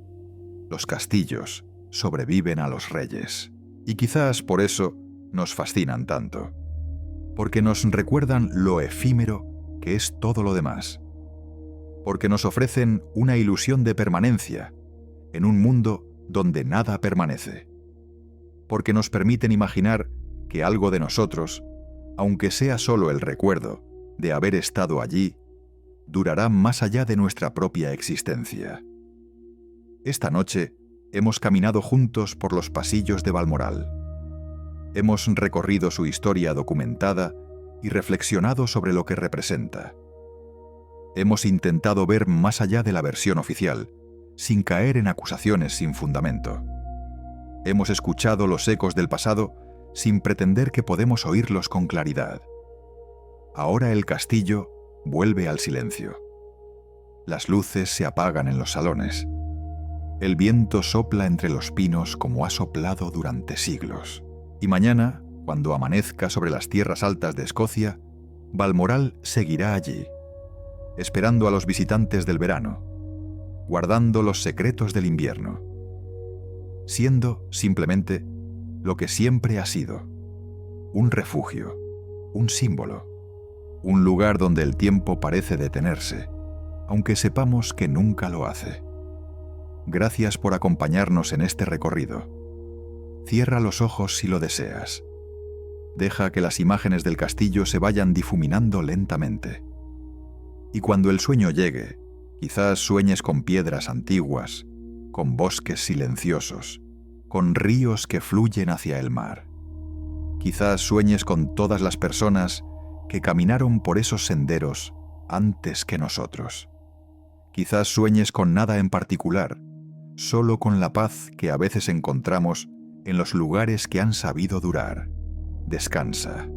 Los castillos sobreviven a los reyes. Y quizás por eso nos fascinan tanto. Porque nos recuerdan lo efímero que es todo lo demás. Porque nos ofrecen una ilusión de permanencia en un mundo donde nada permanece. Porque nos permiten imaginar que algo de nosotros, aunque sea solo el recuerdo de haber estado allí, durará más allá de nuestra propia existencia. Esta noche hemos caminado juntos por los pasillos de Balmoral. Hemos recorrido su historia documentada y reflexionado sobre lo que representa. Hemos intentado ver más allá de la versión oficial, sin caer en acusaciones sin fundamento. Hemos escuchado los ecos del pasado sin pretender que podemos oírlos con claridad. Ahora el castillo vuelve al silencio. Las luces se apagan en los salones. El viento sopla entre los pinos como ha soplado durante siglos. Y mañana, cuando amanezca sobre las tierras altas de Escocia, Balmoral seguirá allí, esperando a los visitantes del verano, guardando los secretos del invierno, siendo simplemente lo que siempre ha sido: un refugio, un símbolo, un lugar donde el tiempo parece detenerse, aunque sepamos que nunca lo hace. Gracias por acompañarnos en este recorrido. Cierra los ojos si lo deseas. Deja que las imágenes del castillo se vayan difuminando lentamente. Y cuando el sueño llegue, quizás sueñes con piedras antiguas, con bosques silenciosos, con ríos que fluyen hacia el mar. Quizás sueñes con todas las personas que caminaron por esos senderos antes que nosotros. Quizás sueñes con nada en particular, solo con la paz que a veces encontramos en los lugares que han sabido durar. Descansa.